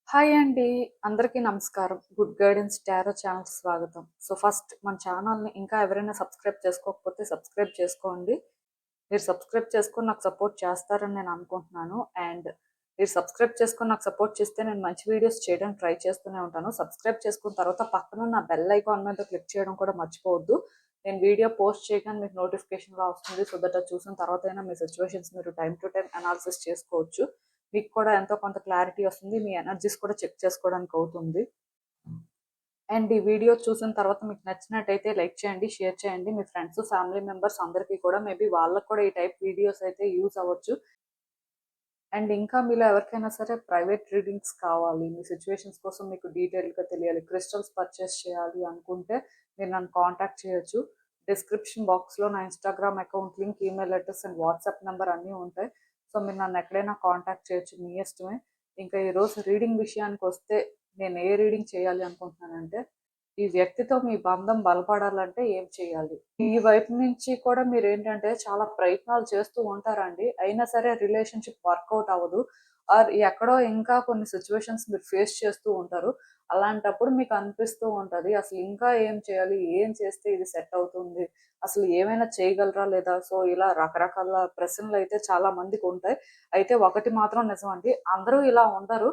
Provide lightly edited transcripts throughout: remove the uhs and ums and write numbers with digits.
Hi అండి. అందరికీ నమస్కారం. గుడ్ గైడెన్స్ టారో ఛానల్‌కి స్వాగతం. ఫస్ట్ మన ఛానల్‌ని ఇంకా ఎవరైనా సబ్స్క్రైబ్ చేసుకోకపోతే సబ్స్క్రైబ్ చేసుకోండి. మీరు సబ్స్క్రైబ్ చేసుకొని నాకు సపోర్ట్ చేస్తారని నేను అనుకుంటున్నాను. అండ్ మీరు సబ్స్క్రైబ్ చేసుకొని నాకు సపోర్ట్ చేస్తే నేను మంచి వీడియోస్ చేయడానికి ట్రై చేస్తూనే ఉంటాను. సబ్స్క్రైబ్ చేసుకున్న తర్వాత పక్కనున్న బెల్ ఐకాన్ మీద క్లిక్ చేయడం కూడా మర్చిపోవద్దు. నేను వీడియో పోస్ట్ చేయగానే మీకు నోటిఫికేషన్‌లా వస్తుంది. సో దట్ అది చూసిన తర్వాతైనా మీ సిట్యుయేషన్స్ మీరు టైమ్ టు టైమ్ అనాలిసిస్ చేసుకోవచ్చు. మీకు కూడా ఎంతో కొంత క్లారిటీ వస్తుంది. మీ ఎనర్జీస్ కూడా చెక్ చేసుకోవడానికి అవుతుంది. అండ్ ఈ వీడియో చూసిన తర్వాత మీకు నచ్చినట్టయితే లైక్ చేయండి, షేర్ చేయండి. మీ ఫ్రెండ్స్, ఫ్యామిలీ మెంబర్స్ అందరికీ కూడా మేబీ వాళ్ళకు కూడా ఈ టైప్ వీడియోస్ అయితే యూజ్ అవ్వచ్చు. అండ్ ఇంకా మీలో ఎవరికైనా సరే ప్రైవేట్ రీడింగ్స్ కావాలి, మీ సిచ్యువేషన్స్ కోసం మీకు డీటెయిల్గా తెలియాలి, క్రిస్టల్స్ పర్చేస్ చేయాలి అనుకుంటే మీరు నన్ను కాంటాక్ట్ చేయొచ్చు. డిస్క్రిప్షన్ బాక్స్లో నా Instagram account link, email address and WhatsApp number అన్నీ ఉంటాయి. సో మీరు నన్ను ఎక్కడైనా కాంటాక్ట్ చేయొచ్చు, మీ ఇష్టమే. ఇంకా ఈరోజు రీడింగ్ విషయానికి వస్తే నేను ఏ రీడింగ్ చేయాలి అనుకుంటున్నానంటే, ఈ వ్యక్తితో మీ బంధం బలపడాలంటే ఏం చేయాలి? ఈ వైపు నుంచి కూడా మీరు ఏంటంటే చాలా ప్రయత్నాలు చేస్తూ ఉంటారండి. అయినా సరే రిలేషన్‌షిప్ వర్కౌట్ అవ్వదు. ఆర్ ఎక్కడో ఇంకా కొన్ని సిట్యుయేషన్స్ మీరు ఫేస్ చేస్తూ ఉంటారు. అలాంటప్పుడు మీకు అనిపిస్తూ ఉంటది. అసలు ఇంకా ఏం చేయాలి? ఏం చేస్తే ఇది సెట్ అవుతుంది? అసలు ఏమైనా చేయగలరా లేదా? సో ఇలా రకరకాల ప్రశ్నలైతే చాలా మందికుంటాయి. అయితే ఒకటి మాత్రం నిజమండి. అందరూ ఇలా ఉండరు.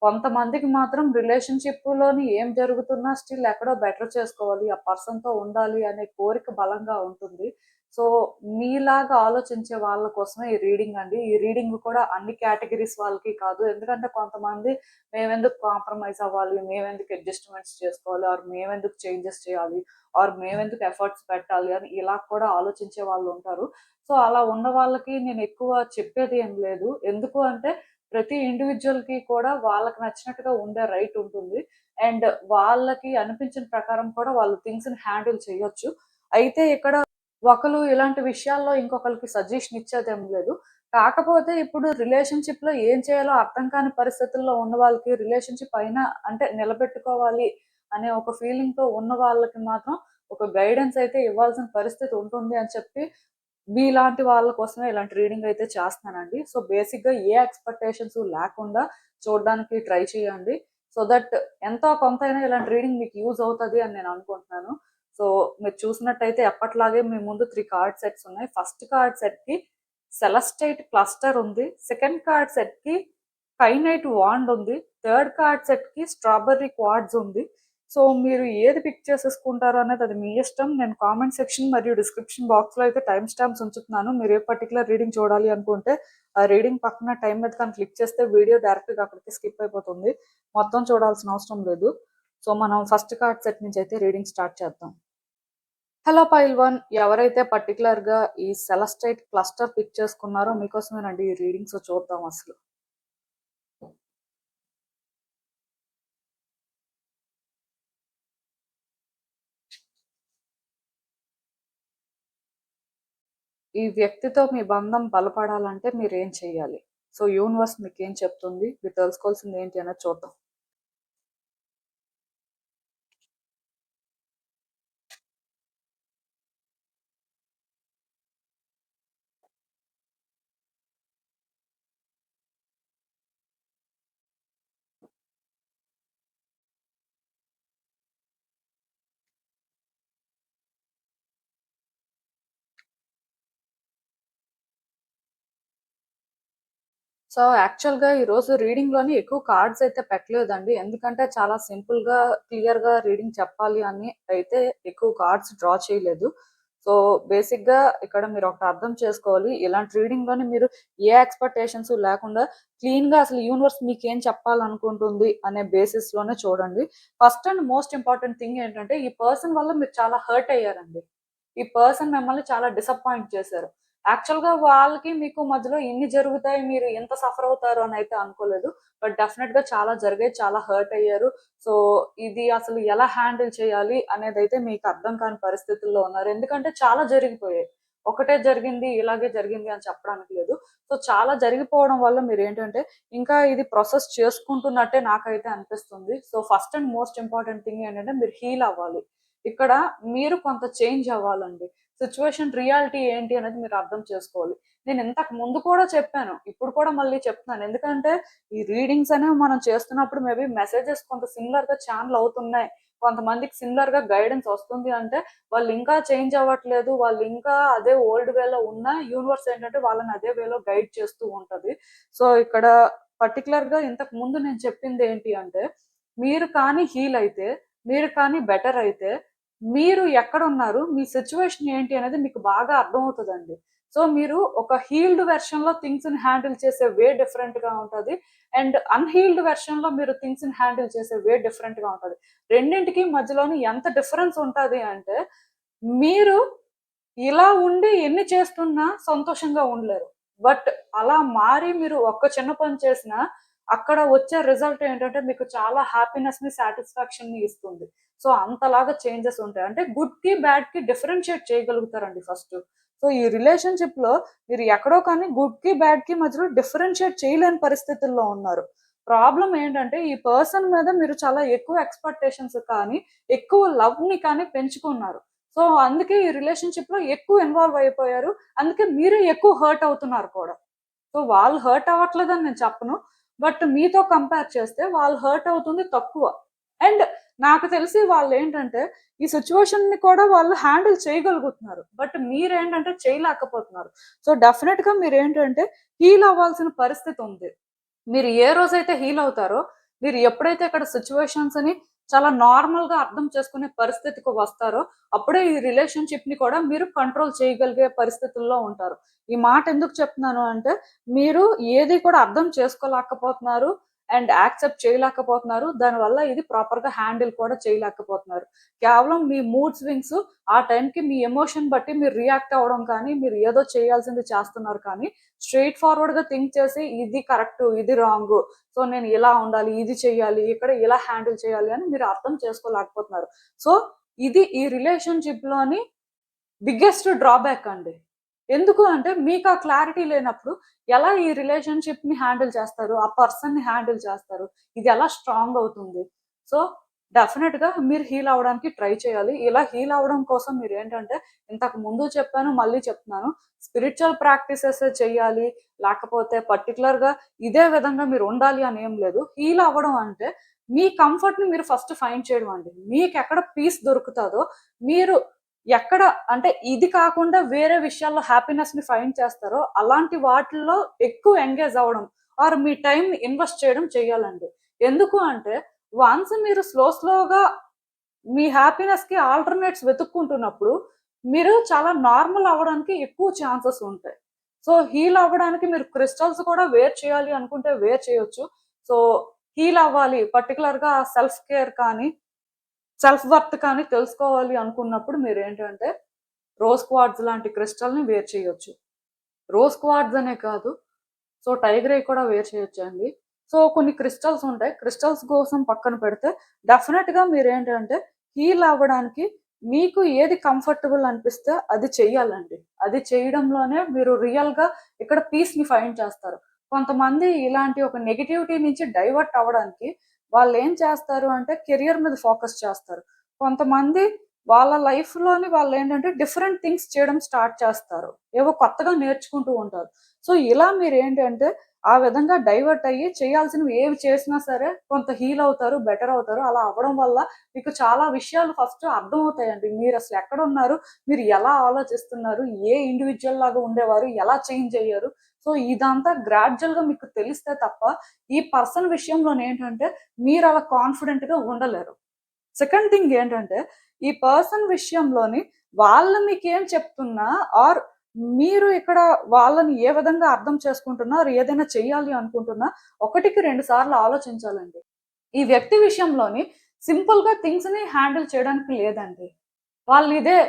కొంతమందికి మాత్రం రిలేషన్‌షిప్‌లోని ఏం జరుగుతున్నా స్టిల్ ఎక్కడో బెటర్ చేసుకోవాలి, ఆ పర్సన్‌తో ఉండాలి అనే కోరిక బలంగా ఉంటుంది. సో, మీలాగా ఆలోచించే వాళ్ళ కోసమే ఈ రీడింగ్ అండి. ఈ రీడింగ్ కూడా అన్ని కేటగరీస్ వాళ్ళకి కాదు. ఎందుకంటే కొంతమంది మేమెందుకు కాంప్రమైజ్ అవ్వాలి, మేమెందుకు అడ్జస్ట్‌మెంట్స్ చేసుకోవాలి, ఆర్ మేమెందుకు చేంజెస్ చేయాలి, ఆర్ మేమెందుకు ఎఫర్ట్స్ పెట్టాలి అని ఇలా కూడా ఆలోచించే వాళ్ళుంటారు. సో, అలా ఉన్న వాళ్ళకి నేను ఎక్కువ చెప్పేది ఏం లేదు. ఎందుకు అంటే ప్రతి ఇండివిడ్యువల్‌కి కూడా వాళ్ళకి నచ్చినట్టుగా ఉండే రైట్ ఉంటుంది. అండ్ వాళ్ళకి అనిపించిన ప్రకారం కూడా వాళ్ళు థింగ్స్‌ని హ్యాండిల్ చేయొచ్చు. అయితే ఇక్కడ ఒకళ్ళు ఇలాంటి విషయాల్లో ఇంకొకళ్ళకి సజెషన్ ఇచ్చేదేం లేదు. కాకపోతే ఇప్పుడు రిలేషన్‌షిప్‌లో ఏం చేయాలో అర్థం కాని పరిస్థితుల్లో ఉన్న వాళ్ళకి రిలేషన్‌షిప్ అయినా అంటే నిలబెట్టుకోవాలి అనే ఒక ఫీలింగ్‌తో ఉన్న వాళ్ళకి మాత్రం ఒక గైడెన్స్ అయితే ఇవ్వాల్సిన పరిస్థితి ఉంటుంది అని చెప్పి మీలాంటి వాళ్ళ కోసమే ఇలాంటి రీడింగ్ అయితే చేస్తున్నానండి. సో, బేసిక్‌గా ఏ ఎక్స్‌పెక్టేషన్స్ లేకుండా చూడడానికి ట్రై చేయండి. సో దట్ ఎంతో కొంతైనా ఇలాంటి రీడింగ్ మీకు యూజ్ అవుతది అని నేను అనుకుంటున్నాను. సో, మీరు చూసినట్టయితే ఎప్పటిలాగే మీ ముందు 3 కార్డ్ సెట్స్ ఉన్నాయి. ఫస్ట్ కార్డ్ సెట్‌కి సెలెస్టైట్ క్లస్టర్ ఉంది. సెకండ్ కార్డ్ సెట్‌కి కైనైట్ వాండ్ ఉంది. థర్డ్ కార్డ్ సెట్‌కి స్ట్రాబెర్రీ క్వార్ట్జ్ ఉంది. సో, మీరు ఏది పిక్ చేసేసుకుంటారో అనేది అది మీ ఇష్టం. నేను కామెంట్ సెక్షన్ మరియు డిస్క్రిప్షన్ బాక్స్‌లో అయితే టైమ్ స్టాంప్స్ ఉంచుతున్నాను. మీరు ఏ పర్టిక్యులర్ రీడింగ్ చూడాలి అనుకుంటే, ఆ రీడింగ్ పక్కన టైమ్ మీద కానీ క్లిక్ చేస్తే వీడియో డైరెక్ట్‌గా అక్కడికి స్కిప్ అయిపోతుంది. మొత్తం చూడాల్సిన అవసరం లేదు. సో, మనం ఫస్ట్ కార్డ్ సెట్ నుంచి అయితే రీడింగ్ స్టార్ట్ చేద్దాం. హలో పైల్ 1, ఎవరైతే పర్టిక్యులర్‌గా ఈ సెలెస్టైట్ క్లస్టర్ పిక్ చేసుకున్నారో మీకోసమేనండి ఈ రీడింగ్. సో, చూద్దాం అసలు. ఈ వ్యక్తితో మీ బంధం బలపడాలంటే మీరేం చేయాలి? సో, యూనివర్స్ మీకేం చెప్తుంది? మీరు తెలుసుకోవాల్సింది ఏంటి అనేది చూద్దాం. సో, యాక్చువల్‌గా ఈరోజు రీడింగ్‌లోని ఎక్కువ కార్డ్స్ అయితే పెట్టలేదండి. ఎందుకంటే చాలా సింపుల్‌గా, క్లియర్‌గా రీడింగ్ చెప్పాలి అని అయితే ఎక్కువ కార్డ్స్ డ్రా చేయలేదు. సో, బేసిక్‌గా ఇక్కడ మీరొకటి అర్థం చేసుకోవాలి. ఇలాంటి రీడింగ్‌లోని మీరు ఏ ఎక్స్‌పెక్టేషన్స్ లేకుండా క్లీన్‌గా అసలు యూనివర్స్ మీకేం చెప్పాలనుకుంటుంది అనే బేసిస్‌లోనే చూడండి. First and most important thing ఏంటంటే, ఈ పర్సన్ వల్ల మీరు చాలా హర్ట్ అయ్యారండి. ఈ పర్సన్ మిమ్మల్ని చాలా డిసప్పాయింట్ చేశారు. యాక్చువల్‌గా వాళ్ళకి మీకు మధ్యలో ఇన్ని జరుగుతాయి, మీరు ఇంత సఫర్ అవుతారు అని అయితే అనుకోలేదు. బట్ డెఫినెట్‌గా చాలా జరిగాయి. చాలా హర్ట్ అయ్యారు. సో, ఇది అసలు ఎలా హ్యాండిల్ చేయాలి అనేదైతే మీకు అర్థం కాని పరిస్థితుల్లో ఉన్నారు. ఎందుకంటే చాలా జరిగిపోయాయి. ఒకటే జరిగింది, ఇలాగే జరిగింది అని చెప్పడానికి లేదు. సో, చాలా జరిగిపోవడం వల్ల మీరేంటంటే ఇంకా ఇది ప్రాసెస్ చేసుకుంటున్నట్టే నాకైతే అనిపిస్తుంది. So, first and most important thing ఏంటంటే మీరు హీల్ అవ్వాలి. ఇక్కడ మీరు కొంత చేంజ్ అవ్వాలండి. సిట్యుయేషన్ రియాలిటీ ఏంటి అనేది మీరు అర్థం చేసుకోవాలి. నేను ఇంతకు ముందు కూడా చెప్పాను, ఇప్పుడు కూడా మళ్ళీ చెప్తున్నాను. ఎందుకంటే ఈ రీడింగ్స్ అనేవి మనం చేస్తున్నప్పుడు మేబీ మెసేజెస్ కొంత సిమిలర్ గా ఛానల్ అవుతున్నాయి, కొంతమందికి సిమిలర్ గా గైడెన్స్ వస్తుంది అంటే వాళ్ళు ఇంకా చేంజ్ అవ్వట్లేదు, వాళ్ళు ఇంకా అదే ఓల్డ్ వేలో ఉన్న యూనివర్స్ ఏంటంటే వాళ్ళని అదే వేలో గైడ్ చేస్తూ ఉంటది. సో ఇక్కడ పర్టికులర్ గా ఇంతకు ముందు నేను చెప్పింది ఏంటి అంటే, మీరు కానీ హీల్ అయితే, మీరు కానీ బెటర్ అయితే, మీరు ఎక్కడ ఉన్నారు, మీ సిచ్యువేషన్ ఏంటి అనేది మీకు బాగా అర్థమవుతుందండి. సో మీరు ఒక హీల్డ్ వెర్షన్ లో థింగ్స్ ని హ్యాండిల్ చేసే వే డిఫరెంట్ గా ఉంటది, అండ్ అన్హీల్డ్ వెర్షన్ లో మీరు థింగ్స్ ని హ్యాండిల్ చేసే వే డిఫరెంట్ గా ఉంటది. రెండింటికి మధ్యలోని ఎంత డిఫరెన్స్ ఉంటది అంటే, మీరు ఇలా ఉండి ఎన్ని చేస్తున్నా సంతోషంగా ఉండలేరు. బట్ అలా మారి మీరు ఒక్క చిన్న పని చేసినా అక్కడ వచ్చే రిజల్ట్ ఏంటంటే మీకు చాలా హ్యాపీనెస్ ని, సాటిస్ఫాక్షన్ ని ఇస్తుంది. సో అంతలాగా చేంజెస్ ఉంటాయి. అంటే గుడ్ కి బ్యాడ్ కి డిఫరెన్షియేట్ చేయగలుగుతారండి ఫస్ట్. సో ఈ రిలేషన్షిప్ లో మీరు ఎక్కడో కానీ గుడ్ కి బ్యాడ్ కి మధ్యలో డిఫరెన్షియేట్ చేయలేని పరిస్థితుల్లో ఉన్నారు. ప్రాబ్లం ఏంటంటే ఈ పర్సన్ మీద మీరు చాలా ఎక్కువ ఎక్స్పెక్టేషన్స్ కానీ, ఎక్కువ లవ్ ని కానీ పెంచుకున్నారు. సో అందుకే ఈ రిలేషన్షిప్ లో ఎక్కువ ఇన్వాల్వ్ అయిపోయారు. అందుకే మీరే ఎక్కువ హర్ట్ అవుతున్నారు కూడా. సో వాళ్ళు హర్ట్ అవ్వట్లేదని నేను చెప్పను, బట్ మీతో కంపేర్ చేస్తే వాళ్ళు హర్ట్ అవుతుంది తక్కువ. అండ్ నాకు తెలిసి వాళ్ళు ఏంటంటే ఈ సిచ్యువేషన్ ని కూడా వాళ్ళు హ్యాండిల్ చేయగలుగుతున్నారు, బట్ మీరేంటంటే చేయలేకపోతున్నారు. సో డెఫినెట్ గా మీరు ఏంటంటే హీల్ అవ్వాల్సిన పరిస్థితి ఉంది. మీరు ఏ రోజైతే హీల్ అవుతారో, మీరు ఎప్పుడైతే ఇక్కడ సిచ్యువేషన్స్ ని చాలా నార్మల్ గా అర్థం చేసుకునే పరిస్థితికి వస్తారో, అప్పుడే ఈ రిలేషన్షిప్ ని కూడా మీరు కంట్రోల్ చేయగలిగే పరిస్థితుల్లో ఉంటారు. ఈ మాట ఎందుకు చెప్తున్నాను అంటే, మీరు ఏది కూడా అర్థం చేసుకోలేకపోతున్నారు అండ్ యాక్సెప్ట్ చేయలేకపోతున్నారు. దానివల్ల ఇది ప్రాపర్ గా హ్యాండిల్ కూడా చేయలేకపోతున్నారు. కేవలం మీ మూడ్ స్వింగ్స్, ఆ టైంకి మీ ఎమోషన్ బట్టి మీరు రియాక్ట్ అవ్వడం కానీ, మీరు ఏదో చేయాల్సింది చేస్తున్నారు కానీ, స్ట్రైట్ ఫార్వర్డ్ గా థింక్ చేసి ఇది కరెక్ట్, ఇది రాంగ్, సో నేను ఇలా ఉండాలి, ఇది చెయ్యాలి, ఇక్కడ ఇలా హ్యాండిల్ చేయాలి అని మీరు అర్థం చేసుకోలేకపోతున్నారు. సో ఇది ఈ రిలేషన్షిప్ లోని బిగ్గెస్ట్ డ్రాబ్యాక్ అండి. ఎందుకు అంటే మీకు ఆ క్లారిటీ లేనప్పుడు ఎలా ఈ రిలేషన్షిప్ ని హ్యాండిల్ చేస్తారు, ఆ పర్సన్ ని హ్యాండిల్ చేస్తారు, ఇది ఎలా స్ట్రాంగ్ అవుతుంది. సో డెఫినెట్ గా మీరు హీల్ అవడానికి ట్రై చేయాలి. ఇలా హీల్ అవడం కోసం మీరు ఏంటంటే, ఇంతకు ముందు చెప్పాను, మళ్ళీ చెప్తున్నాను, స్పిరిచువల్ ప్రాక్టీసెస్ చెయ్యాలి, లేకపోతే పర్టికులర్ గా ఇదే విధంగా మీరు ఉండాలి అని ఏం లేదు. హీల్ అవ్వడం అంటే మీ కంఫర్ట్ ని మీరు ఫస్ట్ ఫైండ్ చేయడం అండి. మీకు ఎక్కడ పీస్ దొరుకుతుందో, మీరు ఎక్కడ అంటే ఇది కాకుండా వేరే విషయాల్లో హ్యాపీనెస్ ని ఫైండ్ చేస్తారో అలాంటి వాటిల్లో ఎక్కువ ఎంగేజ్ అవ్వడం, ఆర్ మీ టైం ఇన్వెస్ట్ చేయడం చేయాలండి. ఎందుకు అంటే వన్స్ మీరు స్లోగా మీ హ్యాపీనెస్ కి ఆల్టర్నేట్స్ వెతుక్కుంటున్నప్పుడు మీరు చాలా నార్మల్ అవ్వడానికి ఎక్కువ ఛాన్సెస్ ఉంటాయి. సో హీల్ అవ్వడానికి మీరు క్రిస్టల్స్ కూడా వేర్ చేయాలి అనుకుంటే వేర్ చేయొచ్చు. సో హీల్ అవ్వాలి, పర్టికులర్ గా సెల్ఫ్ కేర్ కానీ, సెల్ఫ్ వర్త్ కానీ తెలుసుకోవాలి అనుకున్నప్పుడు మీరు ఏంటంటే రోజ్ క్వార్ట్జ్ లాంటి క్రిస్టల్ ని వేర్ చేయొచ్చు. రోజ్ క్వార్ట్జ్ అనే కాదు, సో టైగర్ ఐ కూడా వేర్ చేయొచ్చు అండి. సో కొన్ని క్రిస్టల్స్ ఉంటాయి, క్రిస్టల్స్ కోసం పక్కన పెడితే డెఫినెట్ గా మీరు ఏంటంటే హీల్ అవ్వడానికి మీకు ఏది కంఫర్టబుల్ అనిపిస్తే అది చెయ్యాలండి. అది చేయడంలోనే మీరు రియల్ గా ఇక్కడ పీస్ ని ఫైండ్ చేస్తారు. కొంతమంది ఇలాంటి ఒక నెగిటివిటీ నుంచి డైవర్ట్ అవ్వడానికి వాళ్ళు ఏం చేస్తారు అంటే కెరియర్ మీద ఫోకస్ చేస్తారు. కొంతమంది వాళ్ళ లైఫ్ లోని వాళ్ళు ఏంటంటే డిఫరెంట్ థింగ్స్ చేయడం స్టార్ట్ చేస్తారు, ఏవో కొత్తగా నేర్చుకుంటూ ఉంటారు. సో ఇలా మీరు ఏంటంటే ఆ విధంగా డైవర్ట్ అయ్యి చేయాల్సినవి ఏవి చేసినా సరే కొంత హీల్ అవుతారు, బెటర్ అవుతారు. అలా అవ్వడం వల్ల మీకు చాలా విషయాలు ఫస్ట్ అర్థం అవుతాయండి. మీరు అసలు ఎక్కడ ఉన్నారు, మీరు ఎలా ఆలోచిస్తున్నారు, ఏ ఇండివిజువల్ లాగా ఉండేవారు, ఎలా చేంజ్ అయ్యారు. సో ఇదంతా గ్రాడ్యువల్ గా మీకు తెలిస్తే తప్ప ఈ పర్సన్ విషయంలో ఏంటంటే మీరు అలా కాన్ఫిడెంట్ గా ఉండలేరు. సెకండ్ థింగ్ ఏంటంటే ఈ పర్సన్ విషయంలోని వాళ్ళు మీకేం చెప్తున్నా, ఆర్ మీరు ఇక్కడ వాళ్ళని ఏ విధంగా అర్థం చేసుకుంటున్నారు, ఏదైనా చెయ్యాలి అనుకుంటున్నా, ఒకటికి 2 సార్లు ఆలోచించాలండి. ఈ వ్యక్తి విషయంలోని సింపుల్ గా థింగ్స్ ని హ్యాండిల్ చేయడానికి లేదండి. వాళ్ళు ఇదే,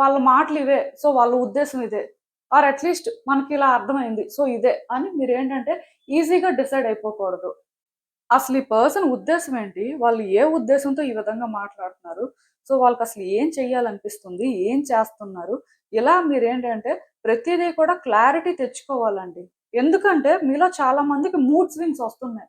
వాళ్ళ మాటలు ఇవే, సో వాళ్ళ ఉద్దేశం ఇదే, ఆర్ అట్లీస్ట్ మనకి ఇలా అర్థమైంది, సో ఇదే అని మీరు ఏంటంటే ఈజీగా డిసైడ్ అయిపోకూడదు. అసలు ఈ పర్సన్ ఉద్దేశం ఏంటి, వాళ్ళు ఏ ఉద్దేశంతో ఈ విధంగా మాట్లాడుతున్నారు, సో వాళ్ళకి అసలు ఏం చెయ్యాలనిపిస్తుంది, ఏం చేస్తున్నారు, ఇలా మీరేంటంటే ప్రతిదీ కూడా క్లారిటీ తెచ్చుకోవాలండి. ఎందుకంటే మీలో చాలా మందికి మూడ్ స్వింగ్స్ వస్తున్నాయి.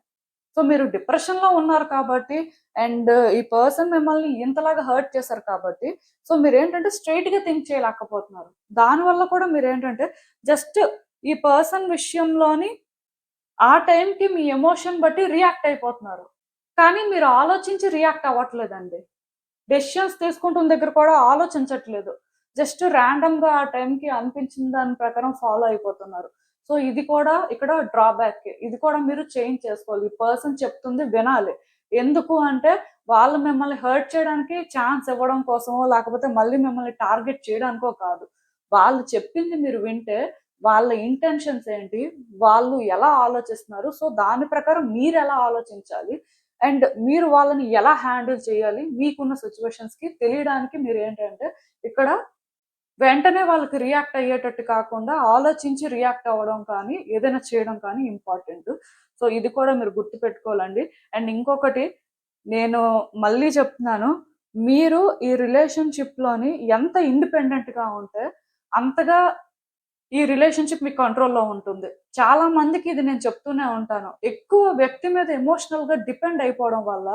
సో మీరు డిప్రెషన్ లో ఉన్నారు కాబట్టి, అండ్ ఈ పర్సన్ మిమ్మల్ని ఇంతలాగా హర్ట్ చేశారు కాబట్టి, సో మీరేంటంటే స్ట్రైట్ గా థింక్ చేయలేకపోతున్నారు. దానివల్ల కూడా మీరేంటంటే జస్ట్ ఈ పర్సన్ విషయంలోని ఆ టైంకి మీ ఎమోషన్ బట్టి రియాక్ట్ అయిపోతున్నారు. కానీ మీరు ఆలోచించి రియాక్ట్ అవ్వట్లేదండి. డెసిషన్స్ తీసుకుంటున్న దగ్గర కూడా ఆలోచించట్లేదు. జస్ట్ ర్యాండమ్‌గా ఆ టైంకి అనిపించిన దాని ప్రకారం ఫాలో అయిపోతున్నారు. సో, ఇది కూడా ఇక్కడ డ్రాబ్యాకే. ఇది కూడా మీరు చేంజ్ చేసుకోవాలి. ఈ పర్సన్ చెప్తుంది వినాలి. ఎందుకు అంటే వాళ్ళు మిమ్మల్ని హర్ట్ చేయడానికి ఛాన్స్ ఇవ్వడం కోసమో, లేకపోతే మళ్ళీ మిమ్మల్ని టార్గెట్ చేయడానికో కాదు. వాళ్ళు చెప్పింది మీరు వింటే వాళ్ళ ఇంటెన్షన్స్ ఏంటి? వాళ్ళు ఎలా ఆలోచిస్తున్నారు? సో, దాని ప్రకారం మీరెలా ఆలోచించాలి? అండ్ మీరు వాళ్ళని ఎలా హ్యాండిల్ చేయాలి? మీకున్న సిట్యుయేషన్స్‌కి తెలియడానికి మీరేంటంటే ఇక్కడ వెంటనే వాళ్ళకి రియాక్ట్ అయ్యేటట్టు కాకుండా ఆలోచించి రియాక్ట్ అవ్వడం కానీ, ఏదైనా చేయడం కానీ ఇంపార్టెంట్. సో, ఇది కూడా మీరు గుర్తుపెట్టుకోవాలండి. అండ్ ఇంకొకటి నేను మళ్ళీ చెప్తున్నాను. మీరు ఈ రిలేషన్‌షిప్‌లోని ఎంత ఇండిపెండెంట్‌గా ఉంటే అంతగా ఈ రిలేషన్‌షిప్ మీ కంట్రోల్‌లో ఉంటుంది. చాలా మందికి ఇది నేను చెప్తూనే ఉంటాను. ఎక్కువ వ్యక్తి మీద ఎమోషనల్‌గా డిపెండ్ అయిపోవడం వల్ల,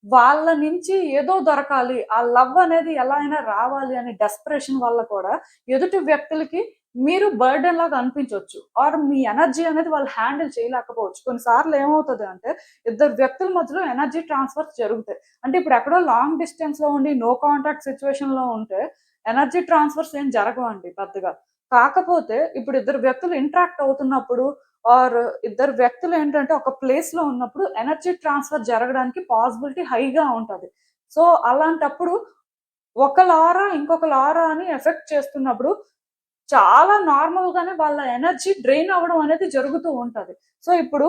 వాళ్ళ నుంచి ఏదో దొరకాలి, ఆ లవ్ అనేది ఎలా అయినా రావాలి అనే డెస్పరేషన్ వల్ల కూడా ఎదుటి వ్యక్తులకి మీరు బర్డెన్ లాగా అనిపించొచ్చు. ఆర్ మీ ఎనర్జీ అనేది వాళ్ళు హ్యాండిల్ చేయలేకపోవచ్చు. కొన్నిసార్లు ఏమవుతది అంటే, ఇద్దరు వ్యక్తుల మధ్యలో ఎనర్జీ ట్రాన్స్‌ఫర్స్ జరుగుతాయి. అంటే ఇప్పుడు ఎక్కడో లాంగ్ డిస్టెన్స్‌లో ఉండి, నో కాంటాక్ట్ సిట్యుయేషన్‌లో ఉంటే, ఎనర్జీ ట్రాన్స్‌ఫర్స్ ఏం జరగవండి పెద్దగా. కాకపోతే ఇప్పుడు ఇద్దరు వ్యక్తులు ఇంటరాక్ట్ అవుతున్నప్పుడు ఆర్ ఇద్దరు వ్యక్తులు ఏంటంటే ఒక ప్లేస్‌లో ఉన్నప్పుడు ఎనర్జీ ట్రాన్స్‌ఫర్ జరగడానికి పాసిబిలిటీ హైగా ఉంటది. సో, అలాంటప్పుడు ఒకళ్ళ ఆరా ఇంకొకళ్ళ ఆరా అని ఎఫెక్ట్ చేస్తున్నప్పుడు చాలా నార్మల్‌గానే వాళ్ళ ఎనర్జీ డ్రైన్ అవ్వడం అనేది జరుగుతూ ఉంటది. సో, ఇప్పుడు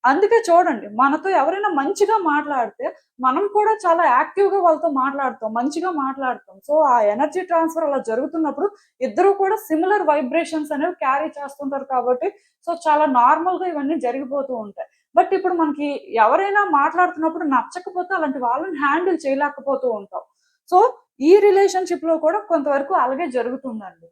అందుకే చూడండి మనతో ఎవరైనా మంచిగా మాట్లాడితే, మనం కూడా చాలా యాక్టివ్‌గా వాళ్ళతో మాట్లాడతాం. మంచిగా మాట్లాడతాం. సో, ఆ ఎనర్జీ ట్రాన్స్‌ఫర్ అలా జరుగుతున్నప్పుడు ఇద్దరు కూడా సిమిలర్ వైబ్రేషన్స్ అనేవి క్యారీ చేస్తుంటారు కాబట్టి, సో, చాలా నార్మల్‌గా ఇవన్నీ జరిగిపోతూ ఉంటాయి. బట్ ఇప్పుడు మనకి ఎవరైనా మాట్లాడుతున్నప్పుడు నచ్చకపోతే అలాంటి వాళ్ళని హ్యాండిల్ చేయలేకపోతూ ఉంటాం. సో, ఈ రిలేషన్‌షిప్‌లో కూడా కొంతవరకు అలాగే జరుగుతుందండి.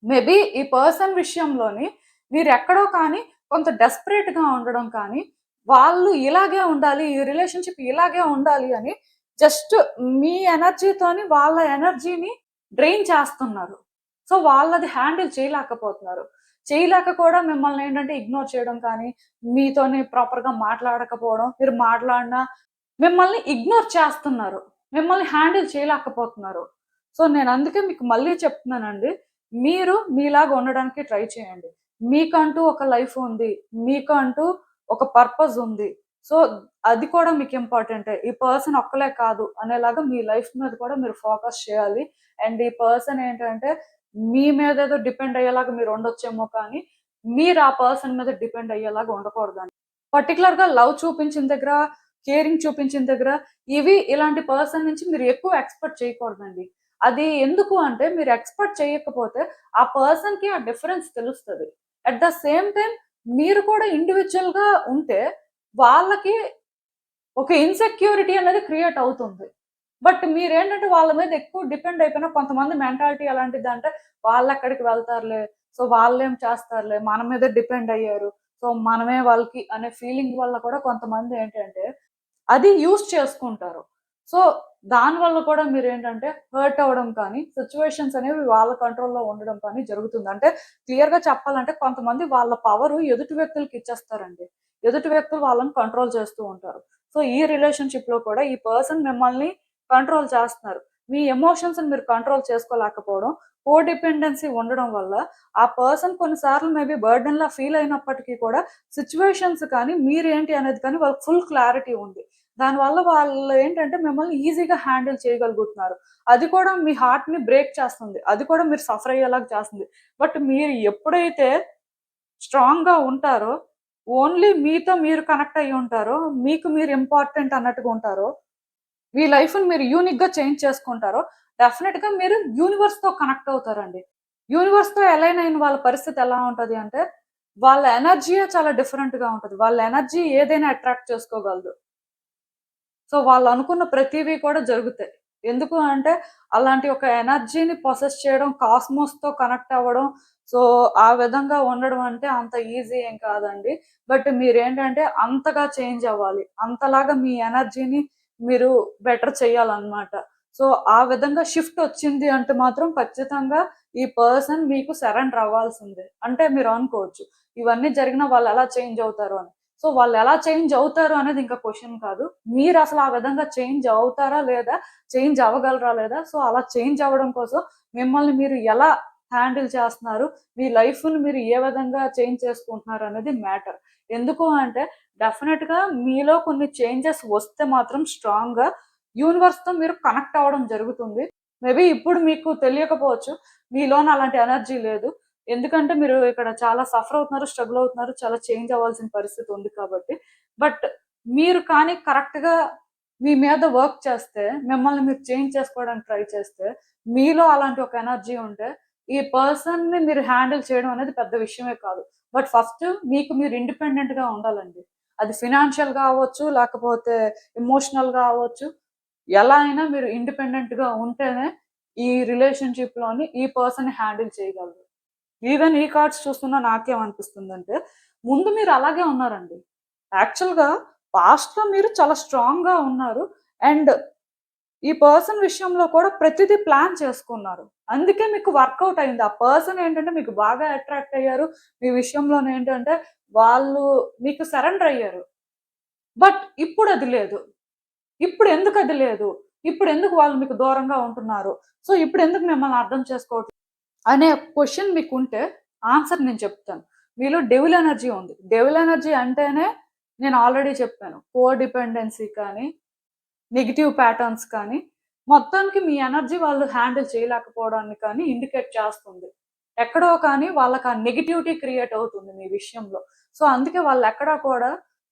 మేబీ ఈ పర్సన్ విషయంలోని మీరెక్కడో కానీ కొంత డెస్పరేట్‌గా ఉండడం కానీ, వాళ్ళు ఇలాగే ఉండాలి, ఈ రిలేషన్‌షిప్ ఇలాగే ఉండాలి అని జస్ట్ మీ ఎనర్జీతోని వాళ్ళ ఎనర్జీని డ్రైన్ చేస్తున్నారు. సో, వాళ్ళది హ్యాండిల్ చేయలేకపోతున్నారు. చేయలేక కూడా మిమ్మల్ని ఏంటంటే ఇగ్నోర్ చేయడం కానీ, మీతోని ప్రాపర్‌గా మాట్లాడకపోవడం, మీరు మాట్లాడినా మిమ్మల్ని ఇగ్నోర్ చేస్తున్నారు. మిమ్మల్ని హ్యాండిల్ చేయలేకపోతున్నారు. సో, నేనందుకే మీకు మళ్ళీ చెప్తున్నానండి. మీరు మీలాగా ఉండడానికి ట్రై చేయండి. మీకంటూ ఒక లైఫ్ ఉంది. మీకు అంటూ ఒక పర్పస్ ఉంది. సో, అది కూడా మీకు ఇంపార్టెంటే. ఈ పర్సన్ ఒక్కలే కాదు అనేలాగా మీ లైఫ్ మీద కూడా మీరు ఫోకస్ చేయాలి. అండ్ ఈ పర్సన్ ఏంటంటే మీ మీద ఏదో డిపెండ్ అయ్యేలాగా మీరు ఉండొచ్చేమో కానీ, మీరు ఆ పర్సన్ మీద డిపెండ్ అయ్యేలాగా ఉండకూడదండి. పర్టిక్యులర్‌గా లవ్ చూపించిన దగ్గర, కేరింగ్ చూపించిన దగ్గర ఇలాంటి పర్సన్ నుంచి మీరు ఎక్కువ ఎక్స్‌పెక్ట్ చేయకూడదండి. అది ఎందుకు అంటే మీరు ఎక్స్‌పెక్ట్ చేయకపోతే ఆ పర్సన్‌కి ఆ డిఫరెన్స్ తెలుస్తది. అట్ ద సేమ్ టైమ్ మీరు కూడా ఇండివిడ్యుయల్‌గా ఉంటే వాళ్ళకి ఒక ఇన్‌సెక్యూరిటీ అనేది క్రియేట్ అవుతుంది. బట్ మీరేంటంటే వాళ్ళ మీద ఎక్కువ డిపెండ్ అయిపోయిన కొంతమంది మెంటాలిటీ ఎలాంటిదంటే వాళ్ళెక్కడికి వెళ్తారులే, సో వాళ్ళేం చేస్తారులే, మన మీదే డిపెండ్ అయ్యారు. సో మనమే వాళ్ళకి అనే ఫీలింగ్ వల్ల కూడా కొంతమంది ఏంటంటే అది యూజ్ చేసుకుంటారు. సో, దానివల్ల కూడా మీరేంటంటే హర్ట్ అవ్వడం కానీ, సిట్యుయేషన్స్ అనేవి వాళ్ళ కంట్రోల్‌లో ఉండడం కానీ జరుగుతుంది. అంటే క్లియర్‌గా చెప్పాలంటే కొంతమంది వాళ్ళ పవరు ఎదుటి వ్యక్తులకి ఇచ్చేస్తారండి. ఎదుటి వ్యక్తులు వాళ్ళని కంట్రోల్ చేస్తూ ఉంటారు. సో, ఈ రిలేషన్‌షిప్‌లో కూడా ఈ పర్సన్ మిమ్మల్ని కంట్రోల్ చేస్తున్నారు. మీ ఎమోషన్స్‌ని మీరు కంట్రోల్ చేసుకోలేకపోవడం, కోడిపెండెన్సీ ఉండడం వల్ల ఆ పర్సన్ కొన్నిసార్లు మేబీ బర్డెన్‌లా ఫీల్ అయినప్పటికీ కూడా సిట్యుయేషన్స్ కానీ, మీరేంటి అనేది కానీ వాళ్ళకి ఫుల్ క్లారిటీ ఉంది. దానివల్ల వాళ్ళు ఏంటంటే మిమ్మల్ని ఈజీగా హ్యాండిల్ చేయగలుగుతున్నారు. అది కూడా మీ హార్ట్‌ని బ్రేక్ చేస్తుంది. అది కూడా మీరు సఫర్ అయ్యేలాగా చేస్తుంది. బట్ మీరు ఎప్పుడైతే స్ట్రాంగ్‌గా ఉంటారో, ఓన్లీ మీతో మీరు కనెక్ట్ అయ్యి ఉంటారో, మీకు మీరు ఇంపార్టెంట్ అన్నట్టుగా ఉంటారో, మీ లైఫ్‌ని మీరు యూనిక్‌గా చేంజ్ చేసుకుంటారో, డెఫినిట్‌గా మీరు యూనివర్స్‌తో కనెక్ట్ అవుతారండి. యూనివర్స్‌తో అలైన్ అయిన వాళ్ళ పరిస్థితి ఎలా ఉంటది అంటే, వాళ్ళ ఎనర్జీయే చాలా డిఫరెంట్‌గా ఉంటది. వాళ్ళ ఎనర్జీ ఏదైనా అట్రాక్ట్ చేసుకోగలదు. సో, వాళ్ళనుకున్న ప్రతీవి కూడా జరుగుతాయి. ఎందుకు అంటే, అలాంటి ఒక ఎనర్జీని పొసెస్ చేయడం, కాస్మోస్‌తో కనెక్ట్ అవ్వడం, సో, ఆ విధంగా ఉండడం అంటే అంత ఈజీ ఏం కాదండి. బట్ మీరేంటంటే అంతగా చేంజ్ అవ్వాలి. అంతలాగా మీ ఎనర్జీని మీరు బెటర్ చేయాలన్నమాట. సో, ఆ విధంగా షిఫ్ట్ వచ్చింది అంటే మాత్రం ఖచ్చితంగా ఈ పర్సన్ మీకు సరెండర్ అవ్వాల్సిందే. అంటే మీరు అనుకోవచ్చు ఇవన్నీ జరిగినా వాళ్ళు ఎలా చేంజ్ అవుతారు అని. సో వాళ్ళు ఎలా చేంజ్ అవుతారు అనేది ఇంకా క్వశ్చన్ కాదు. మీరు అసలు ఆ విధంగా చేంజ్ అవుతారా లేదా? చేంజ్ అవ్వగలరా లేదా? సో అలా చేంజ్ అవ్వడం కోసం మిమ్మల్ని మీరు ఎలా హ్యాండిల్ చేస్తున్నారు? మీ లైఫ్‌ని మీరు ఏ విధంగా చేంజ్ చేసుకుంటున్నారు అనేది మ్యాటర్. ఎందుకు అంటే డెఫినిట్‌గా మీలో కొన్ని చేంజెస్ వస్తే మాత్రం స్ట్రాంగ్‌గా యూనివర్స్‌తో మీరు కనెక్ట్ అవ్వడం జరుగుతుంది. మేబీ ఇప్పుడు మీకు తెలియకపోవచ్చు. మీలోన అలాంటి ఎనర్జీ లేదు. ఎందుకంటే మీరు ఇక్కడ చాలా సఫర్ అవుతున్నారు, స్ట్రగుల్ అవుతున్నారు. చాలా చేంజ్ అవ్వాల్సిన పరిస్థితి ఉంది కాబట్టి. బట్ మీరు కానీ కరెక్ట్‌గా మీ మీద వర్క్ చేస్తే, మిమ్మల్ని మీరు చేంజ్ చేసుకోవడానికి ట్రై చేస్తే, మీలో అలాంటి ఒక ఎనర్జీ ఉంటే, ఈ పర్సన్‌ని మీరు హ్యాండిల్ చేయడం అనేది పెద్ద విషయమే కాదు. బట్ ఫస్ట్ మీకు మీరు ఇండిపెండెంట్‌గా ఉండాలండి. అది ఫినాన్షియల్‌గా అవ్వచ్చు, లేకపోతే ఎమోషనల్‌గా అవ్వచ్చు. ఎలా అయినా మీరు ఇండిపెండెంట్‌గా ఉంటేనే ఈ రిలేషన్‌షిప్‌లోని ఈ పర్సన్‌ని హ్యాండిల్ చేయగలరు. ఈవెన్ ఈ కార్డ్స్ చూస్తున్నా నాకేమనిపిస్తుందంటే, ముందు మీరు అలాగే ఉన్నారండి. యాక్చువల్‌గా పాస్ట్‌లో మీరు చాలా స్ట్రాంగ్‌గా ఉన్నారు. అండ్ ఈ పర్సన్ విషయంలో కూడా ప్రతిదీ ప్లాన్ చేసుకున్నారు. అందుకే మీకు వర్కౌట్ అయింది. ఆ పర్సన్ ఏంటంటే మీకు బాగా అట్రాక్ట్ అయ్యారు. మీ విషయంలోనేంటంటే వాళ్ళు మీకు సరెండర్ అయ్యారు. బట్ ఇప్పుడది లేదు. ఇప్పుడెందుకది లేదు? ఇప్పుడెందుకు వాళ్ళు మీకు దూరంగా ఉంటున్నారు? సో, ఇప్పుడెందుకు మిమ్మల్ని అర్థం చేసుకోవట్లేదు అనే క్వెషన్ మీకుంటే ఆన్సర్ నేను చెప్తాను. మీలో డెవిల్ ఎనర్జీ ఉంది. డెవిల్ ఎనర్జీ అంటేనే నేను ఆల్రెడీ చెప్పాను. కోర్ డిపెండెన్సీ కానీ, నెగెటివ్ ప్యాటర్న్స్ కానీ, మొత్తానికి మీ ఎనర్జీ వాళ్ళు హ్యాండిల్ చేయలేకపోవడాన్ని కానీ ఇండికేట్ చేస్తుంది. ఎక్కడో కానీ వాళ్ళకి ఆ నెగెటివిటీ క్రియేట్ అవుతుంది మీ విషయంలో. సో, అందుకే వాళ్ళెక్కడా కూడా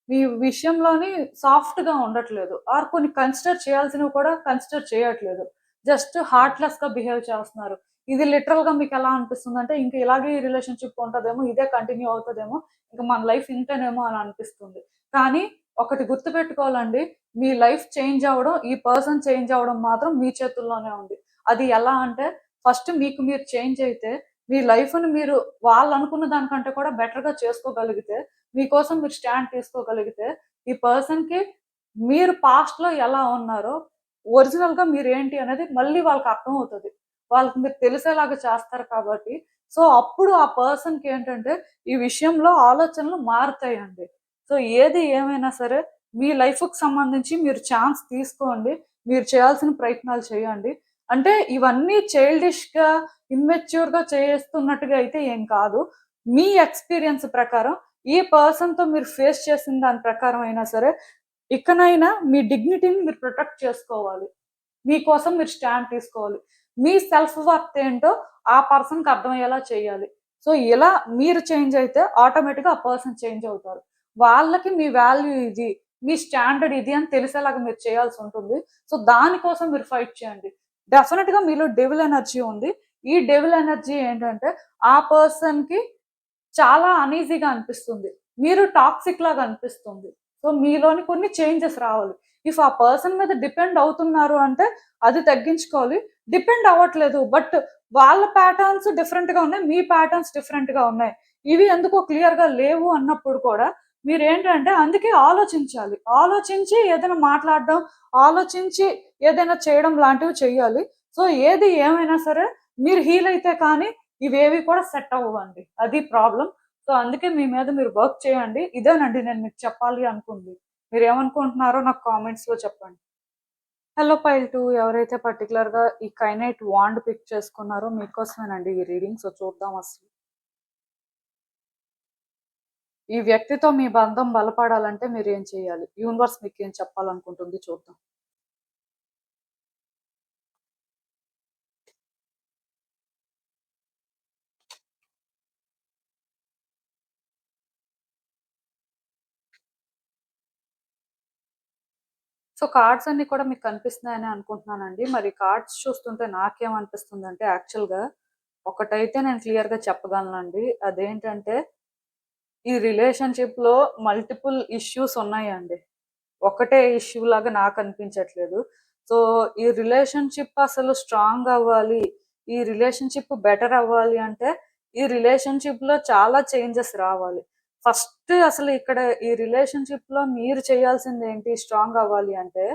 మీ విషయంలోని సాఫ్ట్‌గా ఉండట్లేదు. ఆర్ కొన్ని కన్సిడర్ చేయాల్సినవి కూడా కన్సిడర్ చేయట్లేదు. జస్ట్ హార్ట్‌లెస్‌గా బిహేవ్ చేస్తున్నారు. ఇది లిటరల్‌గా మీకెలా అనిపిస్తుందంటే, ఇంక ఇలాగే ఈ రిలేషన్‌షిప్ ఉంటదేమో, ఇదే కంటిన్యూ అవుతదేమో, ఇంక మన లైఫ్ ఇంతేనేమో అని అనిపిస్తుంది. కానీ ఒకటి గుర్తుపెట్టుకోవాలండి. మీ లైఫ్ చేంజ్ అవ్వడం, ఈ పర్సన్ చేంజ్ అవ్వడం మాత్రం మీ చేతుల్లోనే ఉంది. అది ఎలా అంటే ఫస్ట్ మీకు మీరు చేంజ్ అయితే, మీ లైఫ్‌ని మీరు వాళ్ళనుకున్న దానికంటే కూడా బెటర్‌గా చేసుకోగలిగితే, మీకోసం మీరు స్టాండ్ తీసుకోగలిగితే, ఈ పర్సన్‌కి మీరు పాస్ట్‌లో ఎలా ఉన్నారో, ఒరిజినల్‌గా మీరేంటి అనేది మళ్ళీ వాళ్ళకి అర్థమవుతది. వాళ్ళకి మీరు తెలిసేలాగా చేస్తారు కాబట్టి, సో, అప్పుడు ఆ పర్సన్‌కేంటంటే, ఈ విషయంలో ఆలోచనలు మారుతాయండి. సో, ఏది ఏమైనా సరే మీ లైఫ్‌కి సంబంధించి మీరు ఛాన్స్ తీసుకోండి. మీరు చేయాల్సిన ప్రయత్నాలు చేయండి. అంటే ఇవన్నీ చైల్డిష్‌గా, ఇమ్మెచ్యూర్‌గా చేస్తున్నట్టుగా అయితే ఏం కాదు. మీ ఎక్స్‌పీరియన్స్ ప్రకారం ఈ పర్సన్‌తో మీరు ఫేస్ చేసిన దాని ప్రకారం అయినా సరే, ఇకనైనా మీ డిగ్నిటీని మీరు ప్రొటెక్ట్ చేసుకోవాలి. మీకోసం మీరు స్టాండ్ తీసుకోవాలి. మీ సెల్ఫ్ వర్త్ ఏంటో ఆ పర్సన్‌కి అర్థమయ్యేలా చేయాలి. సో, ఇలా మీరు చేంజ్ అయితే ఆటోమేటిక్‌గా ఆ పర్సన్ చేంజ్ అవుతారు. వాళ్ళకి మీ వాల్యూ ఇది, మీ స్టాండర్డ్ ఇది అని తెలిసేలాగా మీరు చేయాల్సుంటుంది. సో, దానికోసం మీరు ఫైట్ చేయండి. డెఫినిట్‌గా మీలో డెవిల్ ఎనర్జీ ఉంది. ఈ డెవిల్ ఎనర్జీ ఏంటంటే ఆ పర్సన్‌కి చాలా అనీజీగా అనిపిస్తుంది. మీరు టాక్సిక్ లాగా అనిపిస్తుంది. సో, మీలోని కొన్ని చేంజెస్ రావాలి. ఇఫ్ ఆ పర్సన్ మీద డిపెండ్ అవుతున్నారు అంటే అది తగ్గించుకోవాలి. డిపెండ్ అవ్వట్లేదు. బట్ వాళ్ళ ప్యాటర్న్స్ డిఫరెంట్‌గా ఉన్నాయి. మీ ప్యాటర్న్స్ డిఫరెంట్‌గా ఉన్నాయి. ఇవి ఎందుకో క్లియర్‌గా లేవు అన్నప్పుడు కూడా మీరేంటంటే అందుకే ఆలోచించాలి. ఆలోచించి ఏదైనా మాట్లాడడం, ఆలోచించి ఏదైనా చేయడం లాంటివి చేయాలి. సో, ఏది ఏమైనా సరే మీరు హీల్ అయితే కానీ ఇవేవి కూడా సెట్ అవ్వవండి. అది ప్రాబ్లమ్. సో, అందుకే మీ మీద మీరు వర్క్ చేయండి. ఇదేనండి నేను మీకు చెప్పాలి అనుకుంది. మీరేమనుకుంటున్నారో నాకు కామెంట్స్‌లో చెప్పండి. హలో పైల్ 2 ఎవరైతే పర్టిక్యులర్‌గా ఈ కైనైట్ వాండ్ పిక్ చేసుకున్నారో మీకోసమేనండి ఈ రీడింగ్. సో, చూద్దాం అసలు. ఈ వ్యక్తితో మీ బంధం బలపడాలంటే మీరేం చేయాలి? యూనివర్స్ మీకేం చెప్పాలనుకుంటుంది చూద్దాం. సో, కార్డ్స్ అన్నీ కూడా మీకు కనిపిస్తున్నాయనే అనుకుంటున్నానండి. మరి కార్డ్స్ చూస్తుంటే నాకేమనిపిస్తుందంటే యాక్చువల్‌గా ఒకటైతే నేను క్లియర్‌గా చెప్పగలనండి. అదేంటంటే ఈ రిలేషన్‌షిప్‌లో మల్టిపుల్ ఇష్యూస్ ఉన్నాయండి. ఒకటే ఇష్యూ లాగా నాకనిపించట్లేదు. సో, ఈ రిలేషన్‌షిప్ అసలు స్ట్రాంగ్ అవ్వాలి, ఈ రిలేషన్‌షిప్ బెటర్ అవ్వాలి అంటే, ఈ రిలేషన్‌షిప్‌లో చాలా చేంజెస్ రావాలి. ఫస్ట్ అసలు ఇక్కడ ఈ రిలేషన్‌షిప్‌లో మీరు చేయాల్సిందేంటి స్ట్రాంగ్ అవ్వాలి అంటే,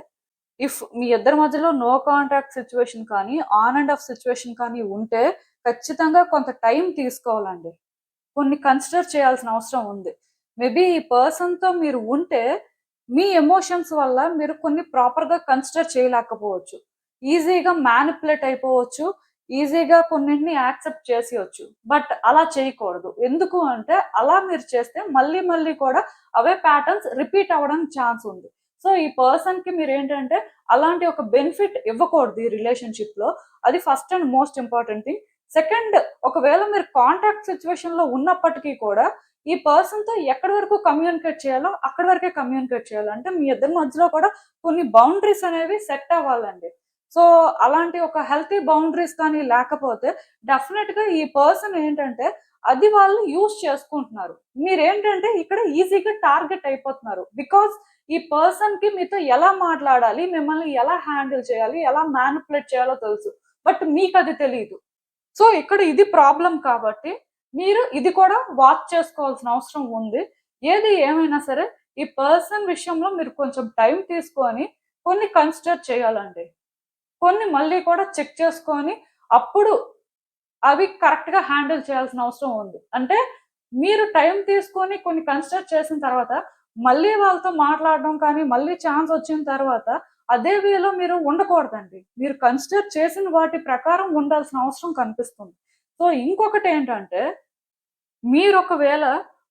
ఇఫ్ మీ ఇద్దరి మధ్యలో నో కాంటాక్ట్ సిట్యుయేషన్ కానీ, ఆన్ అండ్ ఆఫ్ సిట్యుయేషన్ కానీ ఉంటే, ఖచ్చితంగా కొంత టైం తీసుకోవాలండి. కొన్ని కన్సిడర్ చేయాల్సిన అవసరం ఉంది. మేబీ ఈ పర్సన్‌తో మీరు ఉంటే, మీ ఎమోషన్స్ వల్ల మీరు కొన్ని ప్రాపర్‌గా కన్సిడర్ చేయలేకపోవచ్చు. ఈజీగా మ్యానిపులేట్ అయిపోవచ్చు. ఈజీగా కొన్నింటిని యాక్సెప్ట్ చేసేయొచ్చు. బట్ అలా చేయకూడదు. ఎందుకు అంటే, అలా మీరు చేస్తే మళ్ళీ మళ్ళీ కూడా అవే ప్యాటర్న్స్ రిపీట్ అవ్వడానికి ఛాన్స్ ఉంది. సో, ఈ పర్సన్‌కి మీరేంటంటే, అలాంటి ఒక బెనిఫిట్ ఇవ్వకూడదు ఈ రిలేషన్‌షిప్‌లో. అది first and most important thing. Second, ఒకవేళ మీరు కాంటాక్ట్ సిట్యుయేషన్‌లో ఉన్నప్పటికీ కూడా, ఈ పర్సన్‌తో ఎక్కడి వరకు కమ్యూనికేట్ చేయాలో అక్కడి వరకే కమ్యూనికేట్ చేయాలి. అంటే మీ ఇద్దరి మధ్యలో కూడా కొన్ని బౌండరీస్ అనేవి సెట్ అవ్వాలండి. సో, అలాంటి ఒక హెల్తీ బౌండరీస్ కానీ లేకపోతే డెఫినిట్‌గా ఈ పర్సన్ ఏంటంటే అది వాళ్ళు యూజ్ చేసుకుంటున్నారు. మీరేంటంటే ఇక్కడ ఈజీగా టార్గెట్ అయిపోతున్నారు. బికాజ్ ఈ పర్సన్‌కి మీతో ఎలా మాట్లాడాలి, మిమ్మల్ని ఎలా హ్యాండిల్ చేయాలి, ఎలా మ్యానిపులేట్ చేయాలో తెలుసు. బట్ మీకది తెలీదు. సో, ఇక్కడ ఇది ప్రాబ్లమ్ కాబట్టి, మీరు ఇది కూడా వాచ్ చేసుకోవాల్సిన అవసరం ఉంది. ఏది ఏమైనా సరే, ఈ పర్సన్ విషయంలో మీరు కొంచెం టైం తీసుకొని, కొన్ని కన్సిడర్ చేయాలండి. కొన్ని మళ్ళీ కూడా చెక్ చేసుకొని, అప్పుడు అవి కరెక్ట్‌గా హ్యాండిల్ చేయాల్సిన అవసరం ఉంది. అంటే, మీరు టైం తీసుకొని కొన్ని కన్సిడర్ చేసిన తర్వాత, మళ్ళీ వాళ్ళతో మాట్లాడడం కానీ, మళ్ళీ ఛాన్స్ వచ్చిన తర్వాత, అదే వేలో మీరు ఉండకూడదండి. మీరు కన్సిడర్ చేసిన వాటి ప్రకారం ఉండాల్సిన అవసరం కనిపిస్తుంది. సో, ఇంకొకటేంటంటే, మీరొకవేళ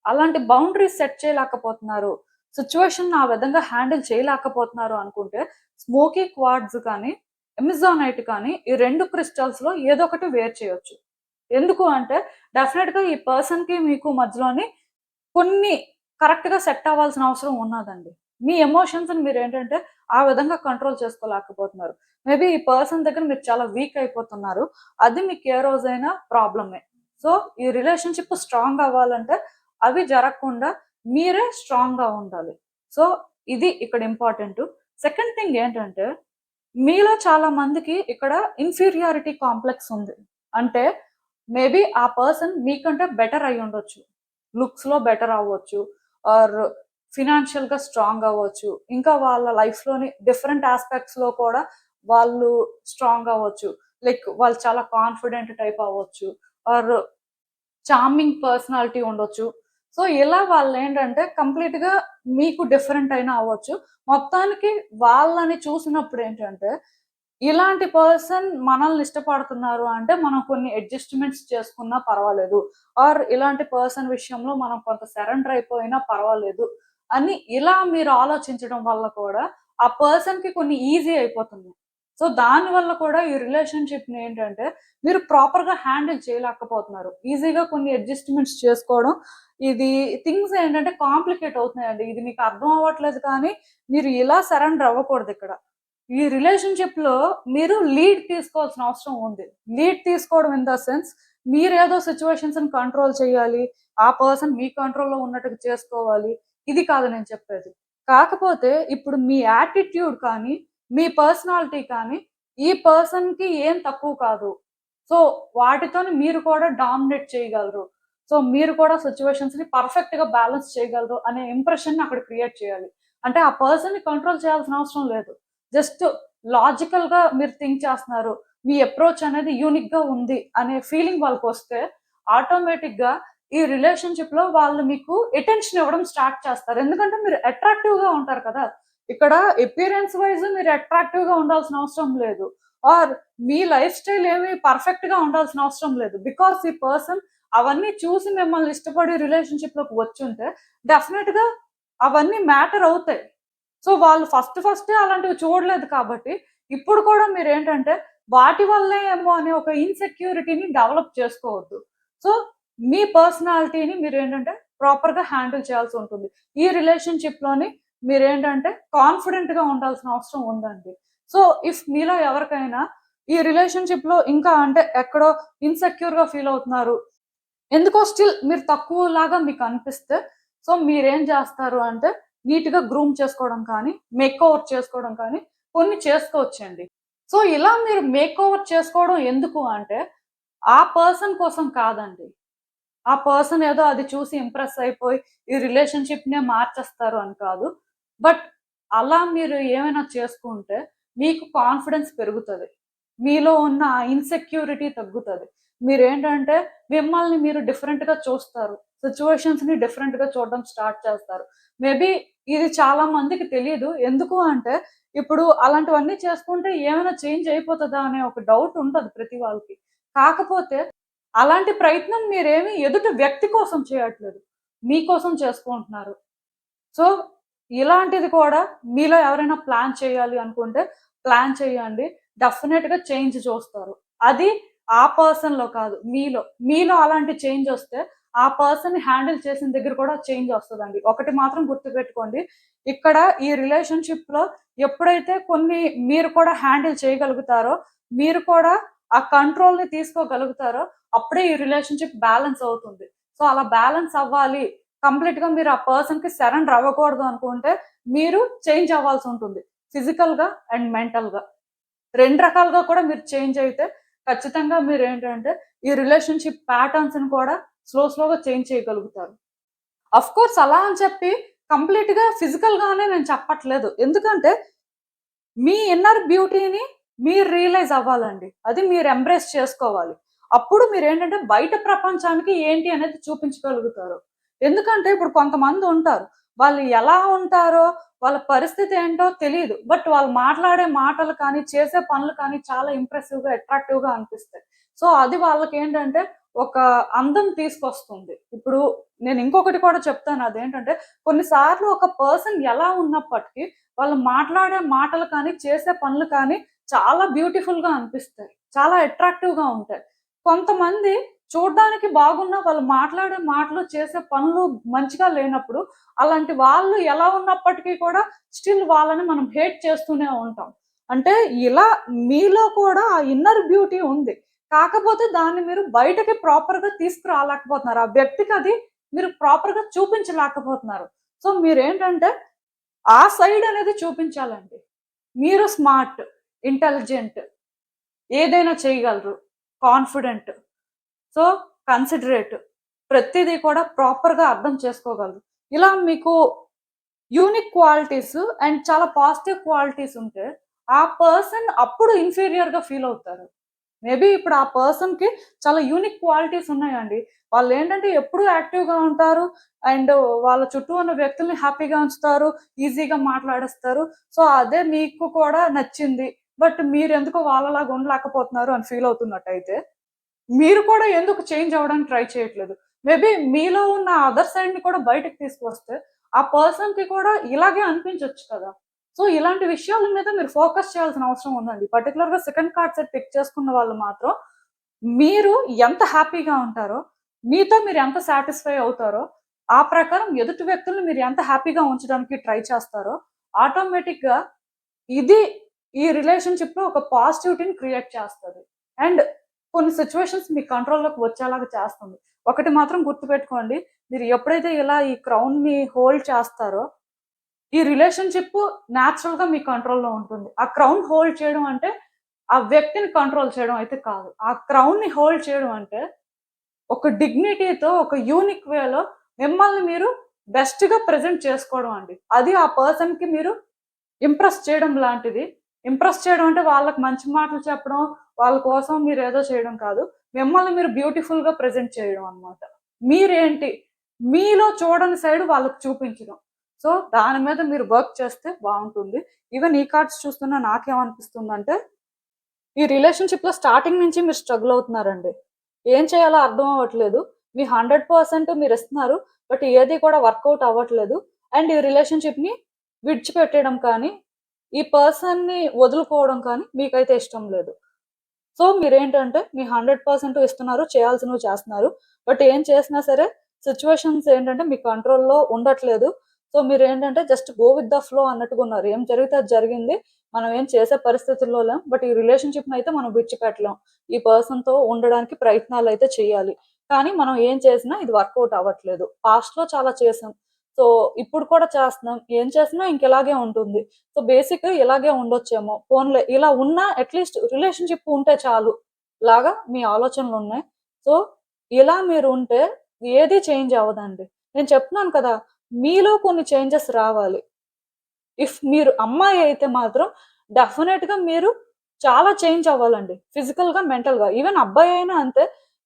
అలాంటి బౌండరీస్ సెట్ చేయలేకపోతున్నారు, సిట్యుయేషన్‌ని ఆ విధంగా హ్యాండిల్ చేయలేకపోతున్నారు అనుకుంటే, స్మోకీ క్వార్ట్జ్ కానీ, ఎమిజానైట్ కానీ, ఈ 2 క్రిస్టల్స్‌లో ఏదో ఒకటి వేర్ చేయొచ్చు. ఎందుకు అంటే, డెఫినిట్‌గా ఈ పర్సన్‌కి మీకు మధ్యలోని కొన్ని కరెక్ట్‌గా సెట్ అవ్వాల్సిన అవసరం ఉన్నాదండి. మీ ఎమోషన్స్‌ని మీరేంటంటే, ఆ విధంగా కంట్రోల్ చేసుకోలేకపోతున్నారు. మేబీ ఈ పర్సన్ దగ్గర మీరు చాలా వీక్ అయిపోతున్నారు. అది మీకు ఏ రోజైనా ప్రాబ్లమే. సో, ఈ రిలేషన్‌షిప్ స్ట్రాంగ్ అవ్వాలంటే, అవి జరగకుండా మీరే స్ట్రాంగ్‌గా ఉండాలి. సో, ఇది ఇక్కడ ఇంపార్టెంటు. సెకండ్ థింగ్ ఏంటంటే, మీలో చాలా మందికి ఇక్కడ ఇన్ఫీరియారిటీ కాంప్లెక్స్ ఉంది. అంటే, మేబీ ఆ పర్సన్ మీకంటే బెటర్ అయ్యుండొచ్చు. లుక్స్‌లో బెటర్ అవ్వచ్చు. ఆర్ ఫినాన్షియల్‌గా స్ట్రాంగ్ అవ్వచ్చు. ఇంకా వాళ్ళ లైఫ్‌లోని డిఫరెంట్ యాస్పెక్ట్స్‌లో కూడా వాళ్ళు స్ట్రాంగ్ అవ్వచ్చు. లైక్ వాళ్ళు చాలా కాన్ఫిడెంట్ టైప్ అవ్వచ్చు. ఆర్ చార్మింగ్ పర్సనాలిటీ ఉండొచ్చు. సో, ఇలా వాళ్ళేంటంటే కంప్లీట్‌గా మీకు డిఫరెంట్ అయినా అవ్వచ్చు. మొత్తానికి వాళ్ళని చూసినప్పుడేంటంటే, ఇలాంటి పర్సన్ మనల్ని ఇష్టపడుతున్నారు అంటే, మనం కొన్ని అడ్జస్ట్‌మెంట్స్ చేసుకున్నా పర్వాలేదు. ఆర్ ఇలాంటి పర్సన్ విషయంలో మనం కొంత సరెండర్ అయిపోయినా పర్వాలేదు అని ఇలా మీరు ఆలోచించడం వల్ల కూడా, ఆ పర్సన్‌కి కొన్ని ఈజీ అయిపోతుంది. సో, దానివల్ల కూడా ఈ రిలేషన్‌షిప్‌ని ఏంటంటే, మీరు ప్రాపర్‌గా హ్యాండిల్ చేయలేకపోతున్నారు. ఈజీగా కొన్ని అడ్జస్ట్‌మెంట్స్ చేసుకోవడం, ఇది థింగ్స్ ఏంటంటే కాంప్లికేట్ అవుతున్నాయండి. ఇది మీకు అర్థం అవ్వట్లేదు కానీ, మీరు ఇలా సరెండర్ అవ్వకూడదిక్కడ. ఈ రిలేషన్‌షిప్‌లో మీరు లీడ్ తీసుకోవాల్సిన అవసరం ఉంది. లీడ్ తీసుకోవడం ఇన్ ద సెన్స్ మీరేదో సిట్యుయేషన్స్‌ని కంట్రోల్ చేయాలి. ఆ పర్సన్ మీ కంట్రోల్‌లో ఉన్నట్టుగా చేసుకోవాలి. ఇది కాదు నేను చెప్పేది. కాకపోతే ఇప్పుడు మీ యాటిట్యూడ్ కానీ, మీ పర్సనాలిటీ కానీ, ఈ పర్సన్‌కి ఏం తక్కువ కాదు. సో, వాటితోని మీరు కూడా డామినేట్ చేయగలరు. సో, మీరు కూడా సిట్యుయేషన్స్‌ని పర్ఫెక్ట్‌గా బ్యాలెన్స్ చేయగలరు అనే ఇంప్రెషన్‌ని అక్కడ క్రియేట్ చేయాలి. అంటే ఆ పర్సన్‌ని కంట్రోల్ చేయాల్సిన అవసరం లేదు. జస్ట్ లాజికల్‌గా మీరు థింక్ చేస్తున్నారు. మీ అప్రోచ్ అనేది యూనిక్‌గా ఉంది అనే ఫీలింగ్ వాళ్ళకొస్తే ఆటోమేటిక్‌గా ఈ రిలేషన్‌షిప్‌లో వాళ్ళు మీకు అటెన్షన్ ఇవ్వడం స్టార్ట్ చేస్తారు. ఎందుకంటే మీరు అట్రాక్టివ్‌గా ఉంటారు కదా! ఇక్కడ అపియరెన్స్ వైస్ మీరు అట్రాక్టివ్‌గా ఉండాల్సిన అవసరం లేదు. ఆర్ మీ లైఫ్ స్టైల్ ఏమి పర్ఫెక్ట్‌గా ఉండాల్సిన అవసరం లేదు. బికాజ్ ఈ పర్సన్ అవన్నీ చూసి మిమ్మల్ని ఇష్టపడి రిలేషన్‌షిప్‌లోకి వచ్చుంటే డెఫినిట్‌గా అవన్నీ మ్యాటర్ అవుతాయి. సో, వాళ్ళు ఫస్టే అలాంటివి చూడలేదు కాబట్టి, ఇప్పుడు కూడా మీరేంటంటే, వాటి వల్లే ఏమో అనే ఒక ఇన్‌సెక్యూరిటీని డెవలప్ చేసుకోవద్దు. సో, మీ పర్సనాలిటీని మీరేంటంటే, ప్రాపర్‌గా హ్యాండిల్ చేయాల్సుంటుంది. ఈ రిలేషన్‌షిప్‌లోని మీరేంటంటే, కాన్ఫిడెంట్‌గా ఉండాల్సిన అవసరం ఉందండి. సో, ఇఫ్ మీలో ఎవరికైనా ఈ రిలేషన్‌షిప్‌లో ఇంకా అంటే, ఎక్కడో ఇన్‌సెక్యూర్‌గా ఫీల్ అవుతున్నారు. ఎందుకో స్టిల్ మీరు తక్కువలాగా మీకనిపిస్తే, సో, మీరేం చేస్తారు అంటే, నీట్‌గా గ్రూమ్ చేసుకోవడం కానీ, మేకోవర్ చేసుకోవడం కానీ, కొన్ని చేసుకోవచ్చండి. సో, ఇలా మీరు మేకోవర్ చేసుకోవడం ఎందుకు అంటే, ఆ పర్సన్ కోసం కాదండి. ఆ పర్సన్ ఏదో అది చూసి ఇంప్రెస్ అయిపోయి, ఈ రిలేషన్‌షిప్‌నే మార్చేస్తారు అని కాదు. బట్ అలా మీరు ఏమైనా చేసుకుంటే, మీకు కాన్ఫిడెన్స్ పెరుగుతది. మీలో ఉన్న ఆ ఇన్‌సెక్యూరిటీ తగ్గుతది. మీరేంటంటే మిమ్మల్ని మీరు డిఫరెంట్‌గా చూస్తారు. సిట్యుయేషన్స్‌ని డిఫరెంట్‌గా చూడడం స్టార్ట్ చేస్తారు. మేబీ ఇది చాలా మందికి తెలీదు. ఎందుకు అంటే ఇప్పుడు అలాంటివన్నీ చేసుకుంటే ఏమైనా చేంజ్ అయిపోతదా అనే ఒక డౌట్ ఉంటది ప్రతి వాళ్ళకి. కాకపోతే అలాంటి ప్రయత్నం మీరేమి ఎదుటి వ్యక్తి కోసం చేయట్లేదు. మీకోసం చేసుకుంటున్నారు. సో, ఇలాంటిది కూడా మీలో ఎవరైనా ప్లాన్ చేయాలి అనుకుంటే ప్లాన్ చేయండి. డెఫినెట్‌గా చేంజ్ చూస్తారు. అది ఆ పర్సన్‌లో కాదు మీలో. మీలో అలాంటి చేంజ్ వస్తే ఆ పర్సన్‌ని హ్యాండిల్ చేసిన దగ్గర కూడా చేంజ్ వస్తదండి. ఒకటి మాత్రం గుర్తుపెట్టుకోండి. ఇక్కడ ఈ రిలేషన్‌షిప్‌లో ఎప్పుడైతే కొన్ని మీరు కూడా హ్యాండిల్ చేయగలుగుతారో, మీరు కూడా ఆ కంట్రోల్‌ని తీసుకోగలుగుతారో అప్పుడే ఈ రిలేషన్‌షిప్ బ్యాలెన్స్ అవుతుంది. సో, అలా బ్యాలెన్స్ అవ్వాలి. కంప్లీట్‌గా మీరు ఆ పర్సన్‌కి సరెండర్ అవ్వకూడదు అనుకుంటే, మీరు చేంజ్ అవ్వాల్సుంటుంది. ఫిజికల్‌గా అండ్ మెంటల్‌గా. 2 రకాలుగా కూడా మీరు చేంజ్ అయితే, ఖచ్చితంగా మీరేంటంటే, ఈ రిలేషన్‌షిప్ ప్యాటర్న్స్‌ని కూడా స్లోగా చేంజ్ చేయగలుగుతారు. ఆఫ్‌కోర్స్ అలా అని చెప్పి కంప్లీట్‌గా ఫిజికల్‌గానే నేను చెప్పట్లేదు. ఎందుకంటే, మీ ఇన్నర్ బ్యూటీని మీరు రియలైజ్ అవ్వాలండి. అది మీరు ఎంబ్రేస్ చేసుకోవాలి. అప్పుడు మీరేంటంటే బయట ప్రపంచానికి ఏంటి అనేది చూపించగలుగుతారు. ఎందుకంటే ఇప్పుడు కొంతమందుంటారు. వాళ్ళు ఎలా ఉంటారో, వాళ్ళ పరిస్థితి ఏంటో తెలీదు. బట్ వాళ్ళు మాట్లాడే మాటలు కానీ, చేసే పనులు కానీ చాలా ఇంప్రెసివ్‌గా, అట్రాక్టివ్‌గా అనిపిస్తాయి. సో, అది వాళ్ళకేంటంటే ఒక అందం తీసుకొస్తుంది. ఇప్పుడు నేను ఇంకొకటి కూడా చెప్తాను. అదేంటంటే కొన్ని సార్లు ఒక పర్సన్ ఎలా ఉన్నప్పటికీ వాళ్ళు మాట్లాడే మాటలు కానీ, చేసే పనులు కానీ చాలా బ్యూటిఫుల్‌గా అనిపిస్తాయి. చాలా అట్రాక్టివ్‌గా ఉంటాయి. కొంతమంది చూడ్డానికి బాగున్నా వాళ్ళు మాట్లాడే మాటలు, చేసే పనులు మంచిగా లేనప్పుడు, అలాంటి వాళ్ళు ఎలా ఉన్నప్పటికీ కూడా స్టిల్ వాళ్ళని మనం హేట్ చేస్తూనే ఉంటాం. అంటే ఇలా మీలో కూడా ఆ ఇన్నర్ బ్యూటీ ఉంది. కాకపోతే దాన్ని మీరు బయటకి ప్రాపర్‌గా తీసుకురాలేకపోతున్నారు. ఆ వ్యక్తికి అది మీరు ప్రాపర్‌గా చూపించలేకపోతున్నారు. సో, మీరేంటంటే ఆ సైడ్ అనేది చూపించాలండి. మీరు స్మార్ట్, ఇంటెలిజెంట్, ఏదైనా చేయగలరు, కాన్ఫిడెంట్, సో కన్సిడరేట్, ప్రతిదీ కూడా ప్రాపర్‌గా అర్థం చేసుకోగలరు. ఇలా మీకు యూనిక్ క్వాలిటీస్ అండ్ చాలా పాజిటివ్ క్వాలిటీస్ ఉంటే, ఆ పర్సన్ అప్పుడు ఇన్ఫీరియర్‌గా ఫీల్ అవుతారు. మేబీ ఇప్పుడు ఆ పర్సన్‌కి చాలా యూనిక్ క్వాలిటీస్ ఉన్నాయండి. వాళ్ళేంటంటే ఎప్పుడూ యాక్టివ్‌గా ఉంటారు. అండ్ వాళ్ళ చుట్టూ ఉన్న వ్యక్తుల్ని హ్యాపీగా ఉంచుతారు. ఈజీగా మాట్లాడేస్తారు. సో, అదే మీకు కూడా నచ్చింది. బట్ మీరెందుకో వాళ్ళలాగా ఉండలేకపోతున్నారు అని ఫీల్ అవుతున్నట్టయితే, మీరు కూడా ఎందుకు చేంజ్ అవ్వడానికి ట్రై చేయట్లేదు? మేబీ మీలో ఉన్న అదర్ సైడ్‌ని కూడా బయటకి తీసుకొస్తే, ఆ పర్సన్‌కి కూడా ఇలాగే అనిపించొచ్చు కదా! సో, ఇలాంటి విషయాల మీద మీరు ఫోకస్ చేయాల్సిన అవసరం ఉందండి. పర్టిక్యులర్‌గా సెకండ్ కార్డ్ సెట్ పిక్ చేసుకున్న వాళ్ళు మాత్రం, మీరు ఎంత హ్యాపీగా ఉంటారో, మీతో మీరు ఎంత సాటిస్ఫై అవుతారో, ఆ ప్రకారం ఎదుటి వ్యక్తుల్ని మీరు ఎంత హ్యాపీగా ఉంచడానికి ట్రై చేస్తారో, ఆటోమేటిక్‌గా ఇది ఈ రిలేషన్‌షిప్‌లో ఒక పాజిటివిటీని క్రియేట్ చేస్తది. అండ్ కొన్ని సిట్యుయేషన్స్ మీ కంట్రోల్‌లోకి వచ్చేలాగా చేస్తుంది. ఒకటి మాత్రం గుర్తుపెట్టుకోండి. మీరు ఎప్పుడైతే ఇలా ఈ క్రౌన్‌ని హోల్డ్ చేస్తారో, ఈ రిలేషన్‌షిప్ నేచురల్‌గా మీ కంట్రోల్‌లో ఉంటుంది. ఆ క్రౌన్ హోల్డ్ చేయడం అంటే, ఆ వ్యక్తిని కంట్రోల్ చేయడం అయితే కాదు. ఆ క్రౌన్‌ని హోల్డ్ చేయడం అంటే, ఒక డిగ్నిటీతో, ఒక యూనిక్ వేలో మిమ్మల్ని మీరు బెస్ట్‌గా ప్రెజెంట్ చేసుకోవడం అండి. అది ఆ పర్సన్‌కి మీరు ఇంప్రెస్ చేయడం లాంటిది. ఇంప్రెస్ చేయడం అంటే వాళ్ళకి మంచి మాటలు చెప్పడం, వాళ్ళ కోసం మీరేదో చేయడం కాదు. మిమ్మల్ని మీరు బ్యూటిఫుల్‌గా ప్రెజెంట్ చేయడం అన్నమాట. మీరేంటి? మీలో చూడని సైడ్ వాళ్ళకి చూపించడం. సో, దాని మీద మీరు వర్క్ చేస్తే బావుంటుంది. ఈవెన్ ఈ కార్డ్స్ చూస్తున్న నాకేమనిపిస్తుందంటే, ఈ రిలేషన్‌షిప్‌లో స్టార్టింగ్ నుంచి మీరు స్ట్రగుల్ అవుతున్నారండి. ఏం చేయాలో అర్థం అవ్వట్లేదు. మీ 100% మీరిస్తున్నారు. బట్ ఏది కూడా వర్కౌట్ అవ్వట్లేదు. అండ్ ఈ రిలేషన్‌షిప్‌ని విడిచిపెట్టేయడం కానీ, ఈ పర్సన్‌ని వదులుకోవడం కానీ మీకైతే ఇష్టం లేదు. సో, మీరేంటంటే మీ 100% ఇస్తున్నారు. చేయాల్సినవి చేస్తున్నారు. బట్ ఏం చేసినా సరే సిట్యుయేషన్స్ ఏంటంటే మీ కంట్రోల్‌లో ఉండట్లేదు. సో, మీరేంటంటే just go with the flow అన్నట్టుగా ఉన్నారు. ఏం జరిగితే అది జరిగింది. మనం ఏం చేసే పరిస్థితుల్లో లేం. బట్ ఈ రిలేషన్‌షిప్‌నయితే మనం విడిచిపెట్టలేం. ఈ పర్సన్‌తో ఉండడానికి ప్రయత్నాలయితే చేయాలి. కానీ మనం ఏం చేసినా ఇది వర్కౌట్ అవ్వట్లేదు. పాస్ట్‌లో చాలా చేసాం. సో, ఇప్పుడు కూడా చేస్తున్నాం. ఏం చేసినా ఇంకిలాగే ఉంటుంది. సో, బేసిక్‌గా ఇలాగే ఉండొచ్చేమో. పోన్లే ఇలా ఉన్నా అట్‌లీస్ట్ రిలేషన్‌షిప్ ఉంటే చాలు లాగా మీ ఆలోచనలున్నాయి. సో, ఇలా మీరు ఉంటే ఏది చేంజ్ అవ్వదండి. నేను చెప్తున్నాను కదా! మీలో కొన్ని చేంజెస్ రావాలి. ఇఫ్ మీరు అమ్మాయి అయితే మాత్రం డెఫినెట్‌గా మీరు చాలా చేంజ్ అవ్వాలండి. ఫిజికల్‌గా, మెంటల్‌గా. ఈవెన్ అబ్బాయి అయినా అంతే.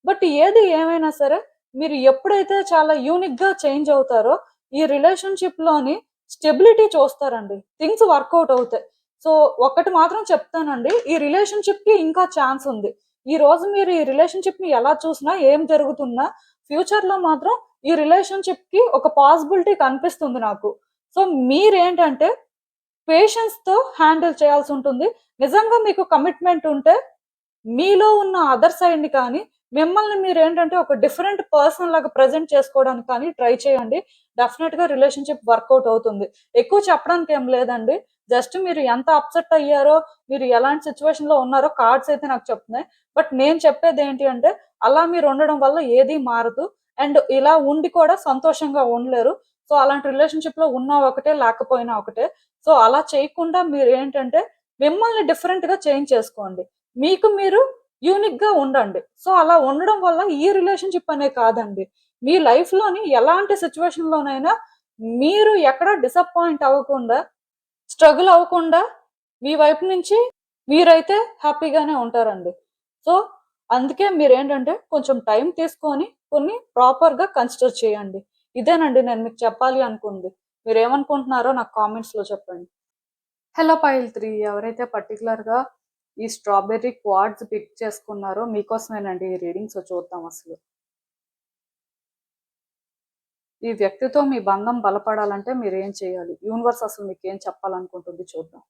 బట్ ఏది ఏమైనా సరే మీరు ఎప్పుడైతే చాలా యూనిక్ గా చేంజ్ అవుతారో ఈ రిలేషన్షిప్ లోని స్టెబిలిటీ చూస్తారండి. థింగ్స్ వర్కౌట్ అవుతాయి. సో ఒకటి మాత్రం చెప్తానండి, ఈ రిలేషన్షిప్ కి ఇంకా ఛాన్స్ ఉంది. ఈ రోజు మీరు ఈ రిలేషన్షిప్ ని ఎలా చూసినా ఏం జరుగుతున్నా ఫ్యూచర్ లో మాత్రం ఈ రిలేషన్షిప్ కి ఒక పాసిబిలిటీ కనిపిస్తుంది నాకు. సో మీరేంటంటే పేషెన్స్ తో హ్యాండిల్ చేయాల్సి ఉంటుంది. నిజంగా మీకు కమిట్మెంట్ ఉంటే మీలో ఉన్న అదర్ సైడ్ ని కానీ మిమ్మల్ని మీరేంటంటే ఒక డిఫరెంట్ పర్సన్ లాగా ప్రెజెంట్ చేసుకోవడానికి కానీ ట్రై చేయండి. డెఫినెట్ గా రిలేషన్షిప్ వర్కౌట్ అవుతుంది. ఎక్కువ చెప్పడానికి ఏం లేదండి. జస్ట్ మీరు ఎంత అప్సెట్ అయ్యారో, మీరు ఎలాంటి సిచ్యువేషన్ లో ఉన్నారో కార్డ్స్ అయితే నాకు చెప్తున్నాయి. బట్ నేను చెప్పేది ఏంటి అంటే అలా మీరు ఉండడం వల్ల ఏది మారదు. అండ్ ఇలా ఉండి కూడా సంతోషంగా ఉండలేరు. సో అలాంటి రిలేషన్షిప్ లో ఉన్నా ఒకటే, లేకపోయినా ఒకటే. సో అలా చేయకుండా మీరు ఏంటంటే మిమ్మల్ని డిఫరెంట్ గా చేంజ్ చేసుకోండి. మీకు మీరు యూనిక్ గా ఉండండి. సో అలా ఉండడం వల్ల ఈ రిలేషన్షిప్ అనే కాదండి, మీ లైఫ్ లోని ఎలాంటి సిచ్యువేషన్ లోనైనా మీరు ఎక్కడ డిసప్పాయింట్ అవ్వకుండా, స్ట్రగుల్ అవ్వకుండా మీ వైపు నుంచి మీరైతే హ్యాపీగానే ఉంటారండి. సో అందుకే మీరేంటంటే కొంచెం టైం తీసుకొని కొన్ని ప్రాపర్ గా కన్సిడర్ చేయండి. ఇదేనండి నేను మీకు చెప్పాలి అనుకుంది. మీరేమనుకుంటున్నారో నాకు కామెంట్స్ లో చెప్పండి. హలో పైల్ 3, ఎవరైతే పర్టికులర్గా ఈ స్ట్రాబెర్రీ క్వాడ్స్ పిక్ చేసుకున్నారో మీకోసమేనండి ఈ రీడింగ్స్. చూద్దాం అసలు ఈ వ్యక్తితో మీ బంధం బలపడాలంటే మీరు ఏం చేయాలి, యూనివర్స్ అసలు మీకు ఏం చెప్పాలనుకుంటుంది చూద్దాం.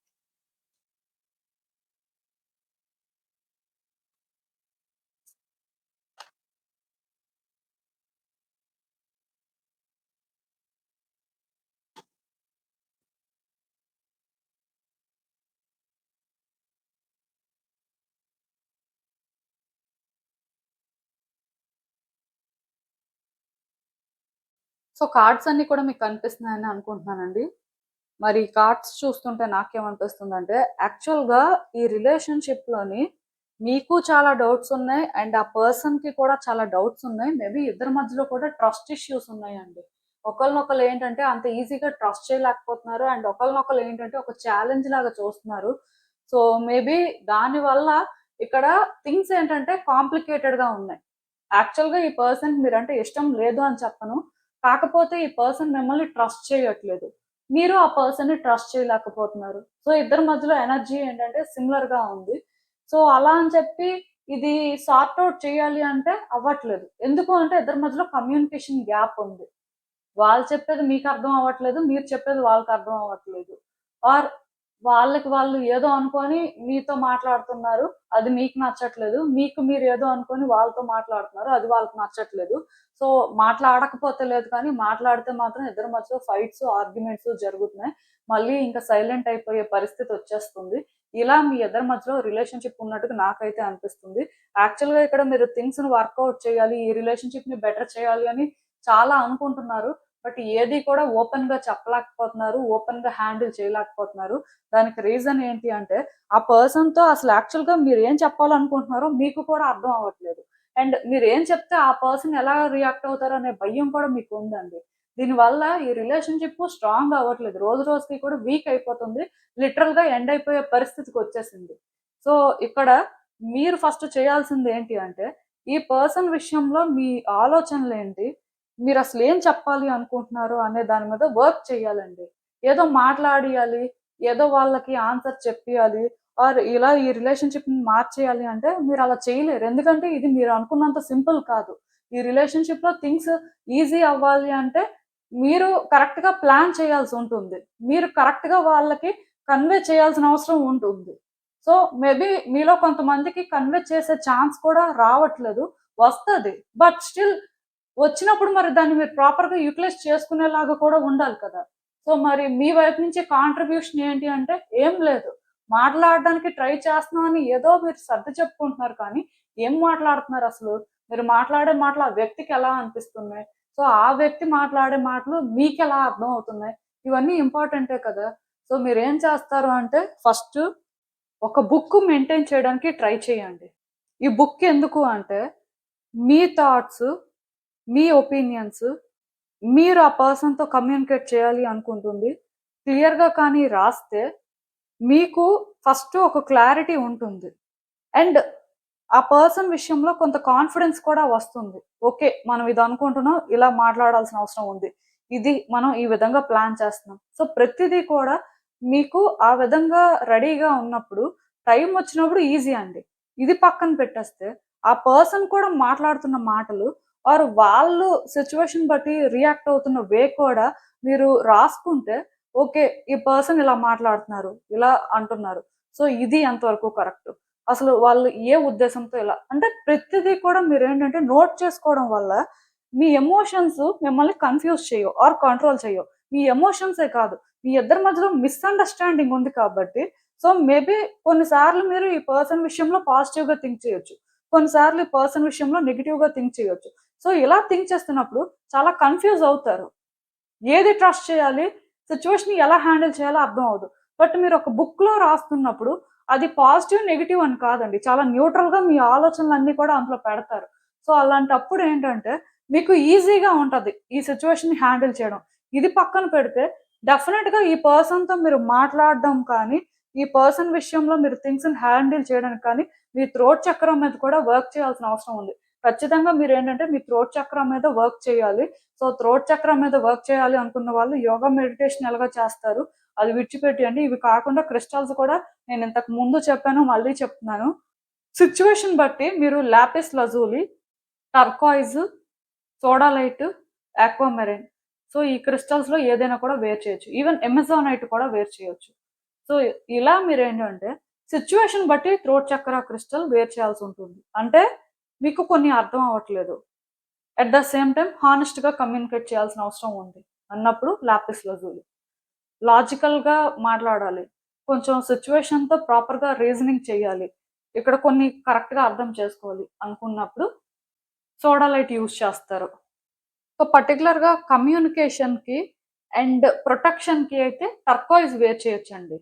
సో కార్డ్స్ అన్ని కూడా మీకు కనిపిస్తున్నాయని అనుకుంటున్నానండి. మరి కార్డ్స్ చూస్తుంటే నాకేమనిపిస్తుందంటే యాక్చువల్గా ఈ రిలేషన్షిప్లోని మీకు చాలా డౌట్స్ ఉన్నాయి అండ్ ఆ పర్సన్కి కూడా చాలా డౌట్స్ ఉన్నాయి. మేబీ ఇద్దరి మధ్యలో కూడా ట్రస్ట్ ఇష్యూస్ ఉన్నాయండి. ఒకరినొకరు ఏంటంటే అంత ఈజీగా ట్రస్ట్ చేయలేకపోతున్నారు అండ్ ఒకరినొకరు ఏంటంటే ఒక ఛాలెంజ్ లాగా చూస్తున్నారు. సో మేబీ దానివల్ల ఇక్కడ థింగ్స్ ఏంటంటే కాంప్లికేటెడ్గా ఉన్నాయి. యాక్చువల్గా ఈ పర్సన్ మీరంటే ఇష్టం లేదు అని చెప్పను, కాకపోతే ఈ పర్సన్ మిమ్మల్ని ట్రస్ట్ చేయట్లేదు, మీరు ఆ పర్సన్ ని ట్రస్ట్ చేయలేకపోతున్నారు. సో ఇద్దరి మధ్యలో ఎనర్జీ ఏంటంటే సిమిలర్ గా ఉంది. సో అలా అని చెప్పి ఇది సార్ట్ అవుట్ చేయాలి అంటే అవ్వట్లేదు. ఎందుకు అంటే ఇద్దరి మధ్యలో కమ్యూనికేషన్ గ్యాప్ ఉంది. వాళ్ళు చెప్పేది మీకు అర్థం అవ్వట్లేదు, మీరు చెప్పేది వాళ్ళకి అర్థం అవ్వట్లేదు. ఆర్ వాళ్ళకి వాళ్ళు ఏదో అనుకొని మీతో మాట్లాడుతున్నారు, అది మీకు నచ్చట్లేదు. మీకు మీరు ఏదో అనుకొని వాళ్ళతో మాట్లాడుతున్నారు, అది వాళ్ళకి నచ్చట్లేదు. సో మాట్లాడకపోతే లేదు కానీ మాట్లాడితే మాత్రం ఇద్దరి మధ్యలో ఫైట్స్, ఆర్గ్యుమెంట్స్ జరుగుతున్నాయి. మళ్ళీ ఇంకా సైలెంట్ అయిపోయే పరిస్థితి వచ్చేస్తుంది. ఇలా మీ ఇద్దరి మధ్యలో రిలేషన్షిప్ ఉన్నట్టుగా నాకైతే అనిపిస్తుంది. యాక్చువల్గా ఇక్కడ మీరు థింగ్స్ ని వర్కౌట్ చేయాలి, ఈ రిలేషన్షిప్ ని బెటర్ చేయాలి అని చాలా అనుకుంటున్నారు. బట్ ఏది కూడా ఓపెన్ గా చెప్పలేకపోతున్నారు, ఓపెన్ గా హ్యాండిల్ చేయలేకపోతున్నారు. దానికి రీజన్ ఏంటి అంటే ఆ పర్సన్ తో అసలు యాక్చువల్ గా మీరు ఏం చెప్పాలనుకుంటున్నారో మీకు కూడా అర్థం అవ్వట్లేదు. అండ్ మీరు ఏం చెప్తే ఆ పర్సన్ ఎలా రియాక్ట్ అవుతారో అనే భయం కూడా మీకు ఉందండి. దీనివల్ల ఈ రిలేషన్షిప్ స్ట్రాంగ్ అవ్వట్లేదు, రోజు రోజుకి కూడా వీక్ అయిపోతుంది. లిటరల్ గా ఎండ్ అయిపోయే పరిస్థితికి వచ్చేసింది. సో ఇక్కడ మీరు ఫస్ట్ చేయాల్సింది ఏంటి అంటే ఈ పర్సన్ విషయంలో మీ ఆలోచనలు ఏంటి, మీరు అసలు ఏం చెప్పాలి అనుకుంటున్నారు అనే దాని మీద వర్క్ చేయాలండి. ఏదో మాట్లాడియాలి, ఏదో వాళ్ళకి ఆన్సర్ చెప్పియాలి, ఆర్ ఇలా ఈ రిలేషన్షిప్ ని మార్చేయాలి అంటే మీరు అలా చేయలేరు. ఎందుకంటే ఇది మీరు అనుకున్నంత సింపుల్ కాదు. ఈ రిలేషన్షిప్ లో థింగ్స్ ఈజీ అవ్వాలి అంటే మీరు కరెక్ట్ గా ప్లాన్ చేయాల్సి ఉంటుంది, మీరు కరెక్ట్ గా వాళ్ళకి కన్వే చేయాల్సిన అవసరం ఉంటుంది. సో మేబీ మీలో కొంతమందికి కన్వే చేసే ఛాన్స్ కూడా రావట్లేదు, వస్తుంది. బట్ స్టిల్ వచ్చినప్పుడు మరి దాన్ని మీరు ప్రాపర్ గా యూటిలైజ్ చేసుకునేలాగా కూడా ఉండాలి కదా. సో మరి మీ వైపు నుంచి కాంట్రిబ్యూషన్ ఏంటి అంటే ఏం లేదు, మాట్లాడడానికి ట్రై చేస్తున్నాం అని ఏదో మీరు సర్ది చెప్పుకుంటున్నారు కానీ ఏం మాట్లాడుతున్నారు అసలు, మీరు మాట్లాడే మాటలు ఆ వ్యక్తికి ఎలా అనిపిస్తున్నాయి, సో ఆ వ్యక్తి మాట్లాడే మాటలు మీకు ఎలా అర్థం అవుతున్నాయి, ఇవన్నీ ఇంపార్టెంటే కదా. సో మీరు ఏం చేస్తారు అంటే ఫస్ట్ ఒక బుక్ మెయింటైన్ చేయడానికి ట్రై చేయండి. ఈ బుక్ ఎందుకు అంటే మీ థాట్స్, మీ ఒపీనియన్స్, మీరు ఆ పర్సన్తో కమ్యూనికేట్ చేయాలి అనుకుంటుంది క్లియర్గా కానీ రాస్తే మీకు ఫస్ట్ ఒక క్లారిటీ ఉంటుంది. అండ్ ఆ పర్సన్ విషయంలో కొంత కాన్ఫిడెన్స్ కూడా వస్తుంది. ఓకే. మనం ఇది అనుకుంటున్నాం. ఇలా మాట్లాడాల్సిన అవసరం ఉంది. ఇది మనం ఈ విధంగా ప్లాన్ చేస్తున్నాం. సో, ప్రతిదీ కూడా మీకు ఆ విధంగా రెడీగా ఉన్నప్పుడు టైం వచ్చినప్పుడు ఈజీ అండి. ఇది పక్కన పెట్టేస్తే ఆ పర్సన్ కూడా మాట్లాడుతున్న మాటలు వాళ్ళు సిట్యుయేషన్ బట్టి రియాక్ట్ అవుతున్న వే కూడా మీరు రాసుకుంటే ఓకే. ఈ పర్సన్ ఇలా మాట్లాడుతున్నారు. ఇలా అంటున్నారు. సో, ఇది ఎంతవరకు కరెక్ట్. అసలు వాళ్ళు ఏ ఉద్దేశంతో ఇలా అంటే ప్రతిదీ కూడా మీరేంటంటే నోట్ చేసుకోవడం వల్ల మీ ఎమోషన్స్ మిమ్మల్ని కన్‌ఫ్యూజ్ చేయవు కంట్రోల్ చేయవు. మీ ఎమోషన్సే కాదు. మీ ఇద్దరి మధ్యలో మిస్‌అండర్‌స్టాండింగ్ ఉంది కాబట్టి సో, మేబీ కొన్నిసార్లు మీరు ఈ పర్సన్ విషయంలో పాజిటివ్‌గా థింక్ చేయొచ్చు. కొన్నిసార్లు ఈ పర్సన్ విషయంలో నెగెటివ్‌గా థింక్ చేయొచ్చు. సో, ఇలా థింక్ చేస్తున్నప్పుడు చాలా కన్‌ఫ్యూజ్ అవుతారు. ఏది ట్రస్ట్ చేయాలి? సిట్యుయేషన్‌ని ఎలా హ్యాండిల్ చేయాలో అర్థం అవ్వదు. బట్ మీరు ఒక బుక్‌లో రాస్తున్నప్పుడు అది పాజిటివ్, నెగెటివ్ అని కాదండి. చాలా న్యూట్రల్‌గా మీ ఆలోచనలన్నీ కూడా అందులో పెడతారు. సో, అలాంటప్పుడు ఏంటంటే మీకు ఈజీగా ఉంటది. ఈ సిట్యుయేషన్‌ని హ్యాండిల్ చేయడం. ఇది పక్కన పెడితే డెఫినిట్‌గా ఈ పర్సన్‌తో మీరు మాట్లాడడం కానీ, ఈ పర్సన్ విషయంలో మీరు థింగ్స్‌ని హ్యాండిల్ చేయడానికి కానీ, మీ థ్రోట్ చక్రం మీద కూడా వర్క్ చేయాల్సిన అవసరం ఉంది. ఖచ్చితంగా మీరేంటంటే మీ థ్రోట్ చక్రం మీద వర్క్ చేయాలి. సో, థ్రోట్ చక్రం మీద వర్క్ చేయాలి అనుకున్న వాళ్ళు యోగా మెడిటేషన్ ఎలాగో చేస్తారు. అది విడిచిపెట్టేయండి. ఇవి కాకుండా క్రిస్టల్స్ కూడా నేను ఇంతకు ముందు చెప్పాను. మళ్ళీ చెప్తున్నాను. సిట్యుయేషన్ బట్టి మీరు లాపిస్ లజూలి, టర్కాయిజ్, సోడాలైట్, ఆక్వామెరైన్. సో, ఈ క్రిస్టల్స్‌లో ఏదైనా కూడా వేర్ చేయొచ్చు. ఈవెన్ అమెజానైట్ కూడా వేర్ చేయొచ్చు. సో, ఇలా మీరేంటంటే సిట్యుయేషన్ బట్టి థ్రోట్ చక్ర క్రిస్టల్ వేర్ చేయాల్సుంటుంది. అంటే మీకు కొన్ని అర్థం అవ్వట్లేదు. అట్ ద సేమ్ టైమ్ హానెస్ట్‌గా కమ్యూనికేట్ చేయాల్సిన అవసరం ఉంది అన్నప్పుడు లాపిస్ లజూలి. లాజికల్‌గా మాట్లాడాలి. కొంచెం సిట్యుయేషన్‌తో ప్రాపర్‌గా రీజనింగ్ చేయాలి. ఇక్కడ కొన్ని కరెక్ట్‌గా అర్థం చేసుకోవాలి అనుకున్నప్పుడు సోడా లైట్ యూజ్ చేస్తారు. సో, పర్టిక్యులర్‌గా కమ్యూనికేషన్‌కి అండ్ ప్రొటెక్షన్‌కి అయితే టర్కోయిజ్ వేర్ చేయొచ్చండి.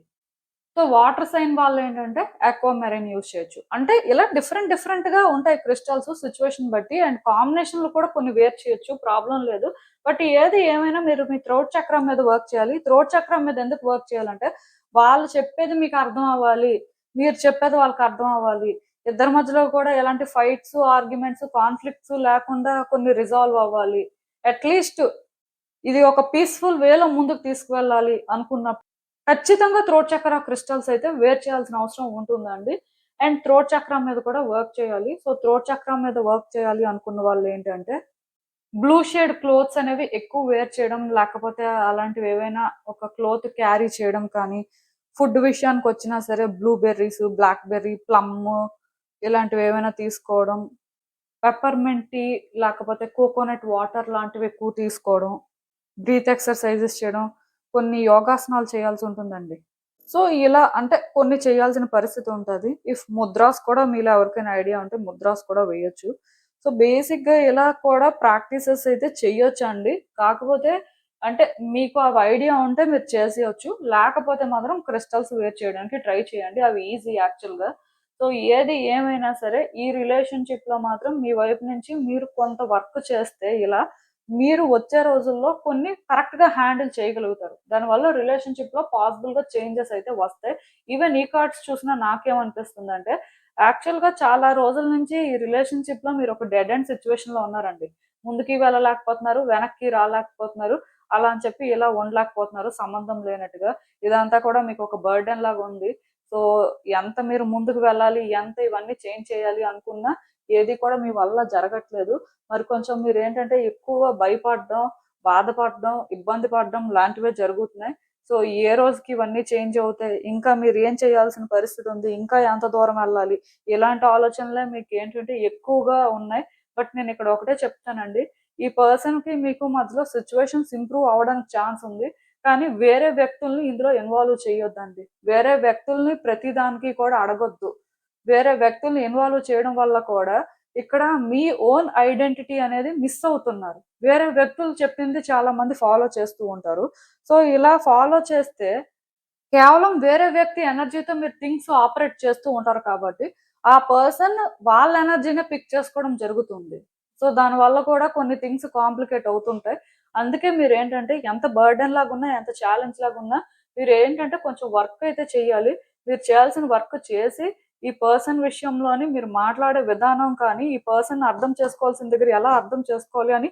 సో, వాటర్ సైన్ వాళ్ళేంటంటే అక్వామెరైన్ యూజ్ చేయొచ్చు. అంటే ఇలా డిఫరెంట్‌గా ఉంటాయి క్రిస్టల్స్ సిట్యుయేషన్ బట్టి అండ్ కాంబినేషన్‌లు కూడా కొన్ని వేర్ చేయొచ్చు. ప్రాబ్లమ్ లేదు. బట్ ఏది ఏమైనా మీరు మీ థ్రోట్ చక్రం మీద వర్క్ చేయాలి. థ్రోట్ చక్రం మీద ఎందుకు వర్క్ చేయాలంటే, వాళ్ళు చెప్పేది మీకు అర్థం అవ్వాలి. మీరు చెప్పేది వాళ్ళకి అర్థం అవ్వాలి. ఇద్దరి మధ్యలో కూడా ఎలాంటి ఫైట్స్, ఆర్గ్యుమెంట్స్, కాన్‌ఫ్లిక్ట్స్ లేకుండా కొన్ని రిజాల్వ్ అవ్వాలి. అట్‌లీస్ట్ ఇది ఒక పీస్‌ఫుల్ వేలో ముందుకు తీసుకువెళ్ళాలి అనుకున్నప్పుడు ఖచ్చితంగా థ్రోట్ చక్ర క్రిస్టల్స్ అయితే వేర్ చేయాల్సిన అవసరం ఉంటుందండి. అండ్ థ్రోట్ చక్రం మీద కూడా వర్క్ చేయాలి. సో, థ్రోట్ చక్రం మీద వర్క్ చేయాలి అనుకున్న వాళ్ళేంటంటే, బ్లూ షేడ్ క్లోత్స్ అనేవి ఎక్కువ వేర్ చేయడం, లేకపోతే అలాంటివి ఏవైనా ఒక క్లోత్ క్యారీ చేయడం కానీ, ఫుడ్ విషయానికొచ్చినా సరే బ్లూబెర్రీస్, బ్లాక్‌బెర్రీ, ప్లమ్ ఇలాంటివి ఏవైనా తీసుకోవడం. పెప్పర్‌మెంట్ టీ లేకపోతే కోకోనట్ వాటర్ లాంటివి ఎక్కువ తీసుకోవడం. బ్రీత్ ఎక్సర్‌సైజెస్ చేయడం. కొన్ని యోగాసనాలు చేయాల్సుంటుందండి. సో, ఇలా అంటే కొన్ని చేయాల్సిన పరిస్థితి ఉంటది. ఇఫ్ ముద్రాస్ కూడా మీలో ఎవరికైనా ఐడియా ఉంటే ముద్రాస్ కూడా వేయొచ్చు. సో, బేసిక్‌గా ఇలా కూడా ప్రాక్టీసెస్ అయితే చెయ్యొచ్చండి. కాకపోతే అంటే మీకు అవి ఐడియా ఉంటే మీరు చేసేయొచ్చు. లేకపోతే మాత్రం క్రిస్టల్స్ వేర్ చేయడానికి ట్రై చేయండి. అవి ఈజీ యాక్చువల్‌గా. సో, ఏది ఏమైనా సరే ఈ రిలేషన్‌షిప్‌లో మాత్రం మీ వైపు నుంచి మీరు కొంత వర్క్ చేస్తే ఇలా మీరు వచ్చే రోజుల్లో కొన్ని కరెక్ట్‌గా హ్యాండిల్ చేయగలుగుతారు. దానివల్ల రిలేషన్‌షిప్‌లో పాసిబుల్‌గా చేంజెస్ అయితే వస్తాయి. ఈవెన్ ఈ కార్డ్స్ చూసినా నాకేమనిపిస్తుందంటే, యాక్చువల్‌గా చాలా రోజుల నుంచి ఈ రిలేషన్‌షిప్‌లో మీరు ఒక డెడ్ ఎండ్ సిట్యుయేషన్‌లో ఉన్నారండి. ముందుకి వెళ్ళలేకపోతున్నారు, వెనక్కి రాలేకపోతున్నారు. అలా అని చెప్పి ఇలా ఉండలేకపోతున్నారు సంబంధం లేనట్టుగా. ఇదంతా కూడా మీకు ఒక బర్డెన్ లాగా ఉంది. సో, ఎంత మీరు ముందుకు వెళ్ళాలి, ఎంత ఇవన్నీ చేంజ్ చేయాలి అనుకున్నా ఏది కూడా మీ వల్ల జరగట్లేదు. మరి కొంచెం మీరేంటంటే ఎక్కువ భయపడడం, బాధపడడం, ఇబ్బంది పడడం లాంటివే జరుగుతున్నాయి. సో, ఏ రోజుకి ఇవన్నీ చేంజ్ అవుతాయి. ఇంకా మీరు ఏం చేయాల్సిన పరిస్థితి ఉంది. ఇంకా ఎంత దూరం వెళ్ళాలి. ఇలాంటి ఆలోచనలే మీకేంటంటే ఎక్కువగా ఉన్నాయి. బట్ నేనిక్కడ ఒకటే చెప్తానండి. ఈ పర్సన్‌కి మీకు మధ్యలో సిట్యుయేషన్స్ ఇంప్రూవ్ అవ్వడానికి ఛాన్స్ ఉంది. కానీ వేరే వ్యక్తుల్ని ఇందులో ఇన్వాల్వ్ చేయొద్దండి. వేరే వ్యక్తుల్ని ప్రతి దానికి కూడా అడగొద్దు. వేరే వ్యక్తుల్ని ఇన్వాల్వ్ చేయడం వల్ల కూడా ఇక్కడ మీ ఓన్ ఐడెంటిటీ అనేది మిస్ అవుతున్నారు. వేరే వ్యక్తులు చెప్పింది చాలా మంది ఫాలో చేస్తూ ఉంటారు. సో, ఇలా ఫాలో చేస్తే కేవలం వేరే వ్యక్తి ఎనర్జీతో మీరు థింగ్స్ ఆపరేట్ చేస్తూ ఉంటారు కాబట్టి, ఆ పర్సన్ వాళ్ళ ఎనర్జీ‌నే పిక్ చేసుకోవడం జరుగుతుంది. సో, దానివల్ల కూడా కొన్ని థింగ్స్ కాంప్లికేట్ అవుతుంటాయి. అందుకే మీరేంటంటే ఎంత బర్డెన్ లాగున్నా, ఎంత ఛాలెంజ్ లాగున్నా మీరేంటంటే కొంచెం వర్క్ అయితే చేయాలి. మీరు చేయాల్సిన వర్క్ చేసి, ఈ పర్సన్ విషయంలోని మీరు మాట్లాడే విధానం కానీ, ఈ పర్సన్ అర్థం చేసుకోవాల్సిన దగ్గర ఎలా అర్థం చేసుకోవాలి అని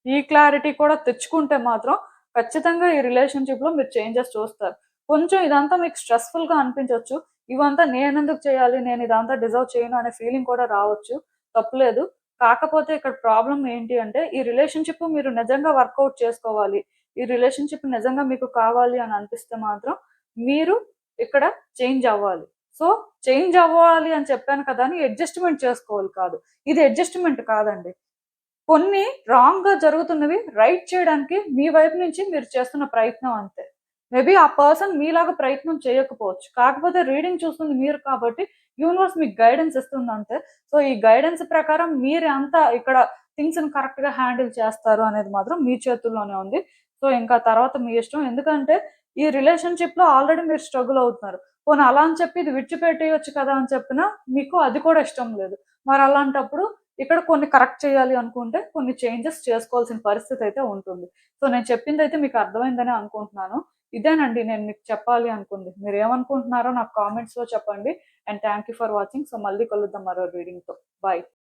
ఈ క్లారిటీ కూడా తెచ్చుకుంటే మాత్రం ఖచ్చితంగా ఈ రిలేషన్‌షిప్‌లో మీరు చేంజెస్ చూస్తారు. కొంచెం ఇదంతా మీకు స్ట్రెస్‌ఫుల్‌గా అనిపించొచ్చు. ఇవంతా నేనెందుకు చేయాలి? నేను ఇదంతా డిజర్వ్ చేయను అనే ఫీలింగ్ కూడా రావచ్చు. తప్పులేదు. కాకపోతే ఇక్కడ ప్రాబ్లమ్ ఏంటి అంటే, ఈ రిలేషన్‌షిప్ మీరు నిజంగా వర్కౌట్ చేసుకోవాలి. ఈ రిలేషన్‌షిప్ నిజంగా మీకు కావాలి అని అనిపిస్తే మాత్రం మీరు ఇక్కడ చేంజ్ అవ్వాలి. సో, చేంజ్ అవ్వాలి అని చెప్పాను కదా అని అడ్జస్ట్‌మెంట్ చేసుకోవాలి కాదు. ఇది అడ్జస్ట్‌మెంట్ కాదండి. కొన్ని రాంగ్‌గా జరుగుతున్నవి రైట్ చేయడానికి మీ వైపు నుంచి మీరు చేస్తున్న ప్రయత్నం అంతే. మేబీ ఆ పర్సన్ మీలాగా ప్రయత్నం చేయకపోవచ్చు. కాకపోతే రీడింగ్ చూస్తుంది మీరు కాబట్టి యూనివర్స్ మీకు గైడెన్స్ ఇస్తుందంతే. సో, ఈ గైడెన్స్ ప్రకారం మీరెంత ఇక్కడ థింగ్స్‌ని కరెక్ట్‌గా హ్యాండిల్ చేస్తారు అనేది మాత్రం మీ చేతుల్లోనే ఉంది. సో, ఇంకా తర్వాత మీ ఇష్టం. ఎందుకంటే ఈ రిలేషన్‌షిప్‌లో ఆల్రెడీ మీరు స్ట్రగుల్ అవుతున్నారు. పోనీ అలా అని చెప్పి ఇది విడిచిపెట్టేయొచ్చు కదా అని చెప్పినా మీకు అది కూడా ఇష్టం లేదు. మరి అలాంటప్పుడు ఇక్కడ కొన్ని కరెక్ట్ చేయాలి అనుకుంటే కొన్ని చేంజెస్ చేసుకోవాల్సిన పరిస్థితి అయితే ఉంటుంది. సో, నేను చెప్పిందైతే మీకు అర్థమైందని అనుకుంటున్నాను. ఇదేనండి నేను మీకు చెప్పాలి అనుకుంది. మీరేమనుకుంటున్నారో నాకు కామెంట్స్‌లో చెప్పండి. And thank you for watching. So, మళ్ళీ కలుద్దాం మరో రీడింగ్‌తో. బై.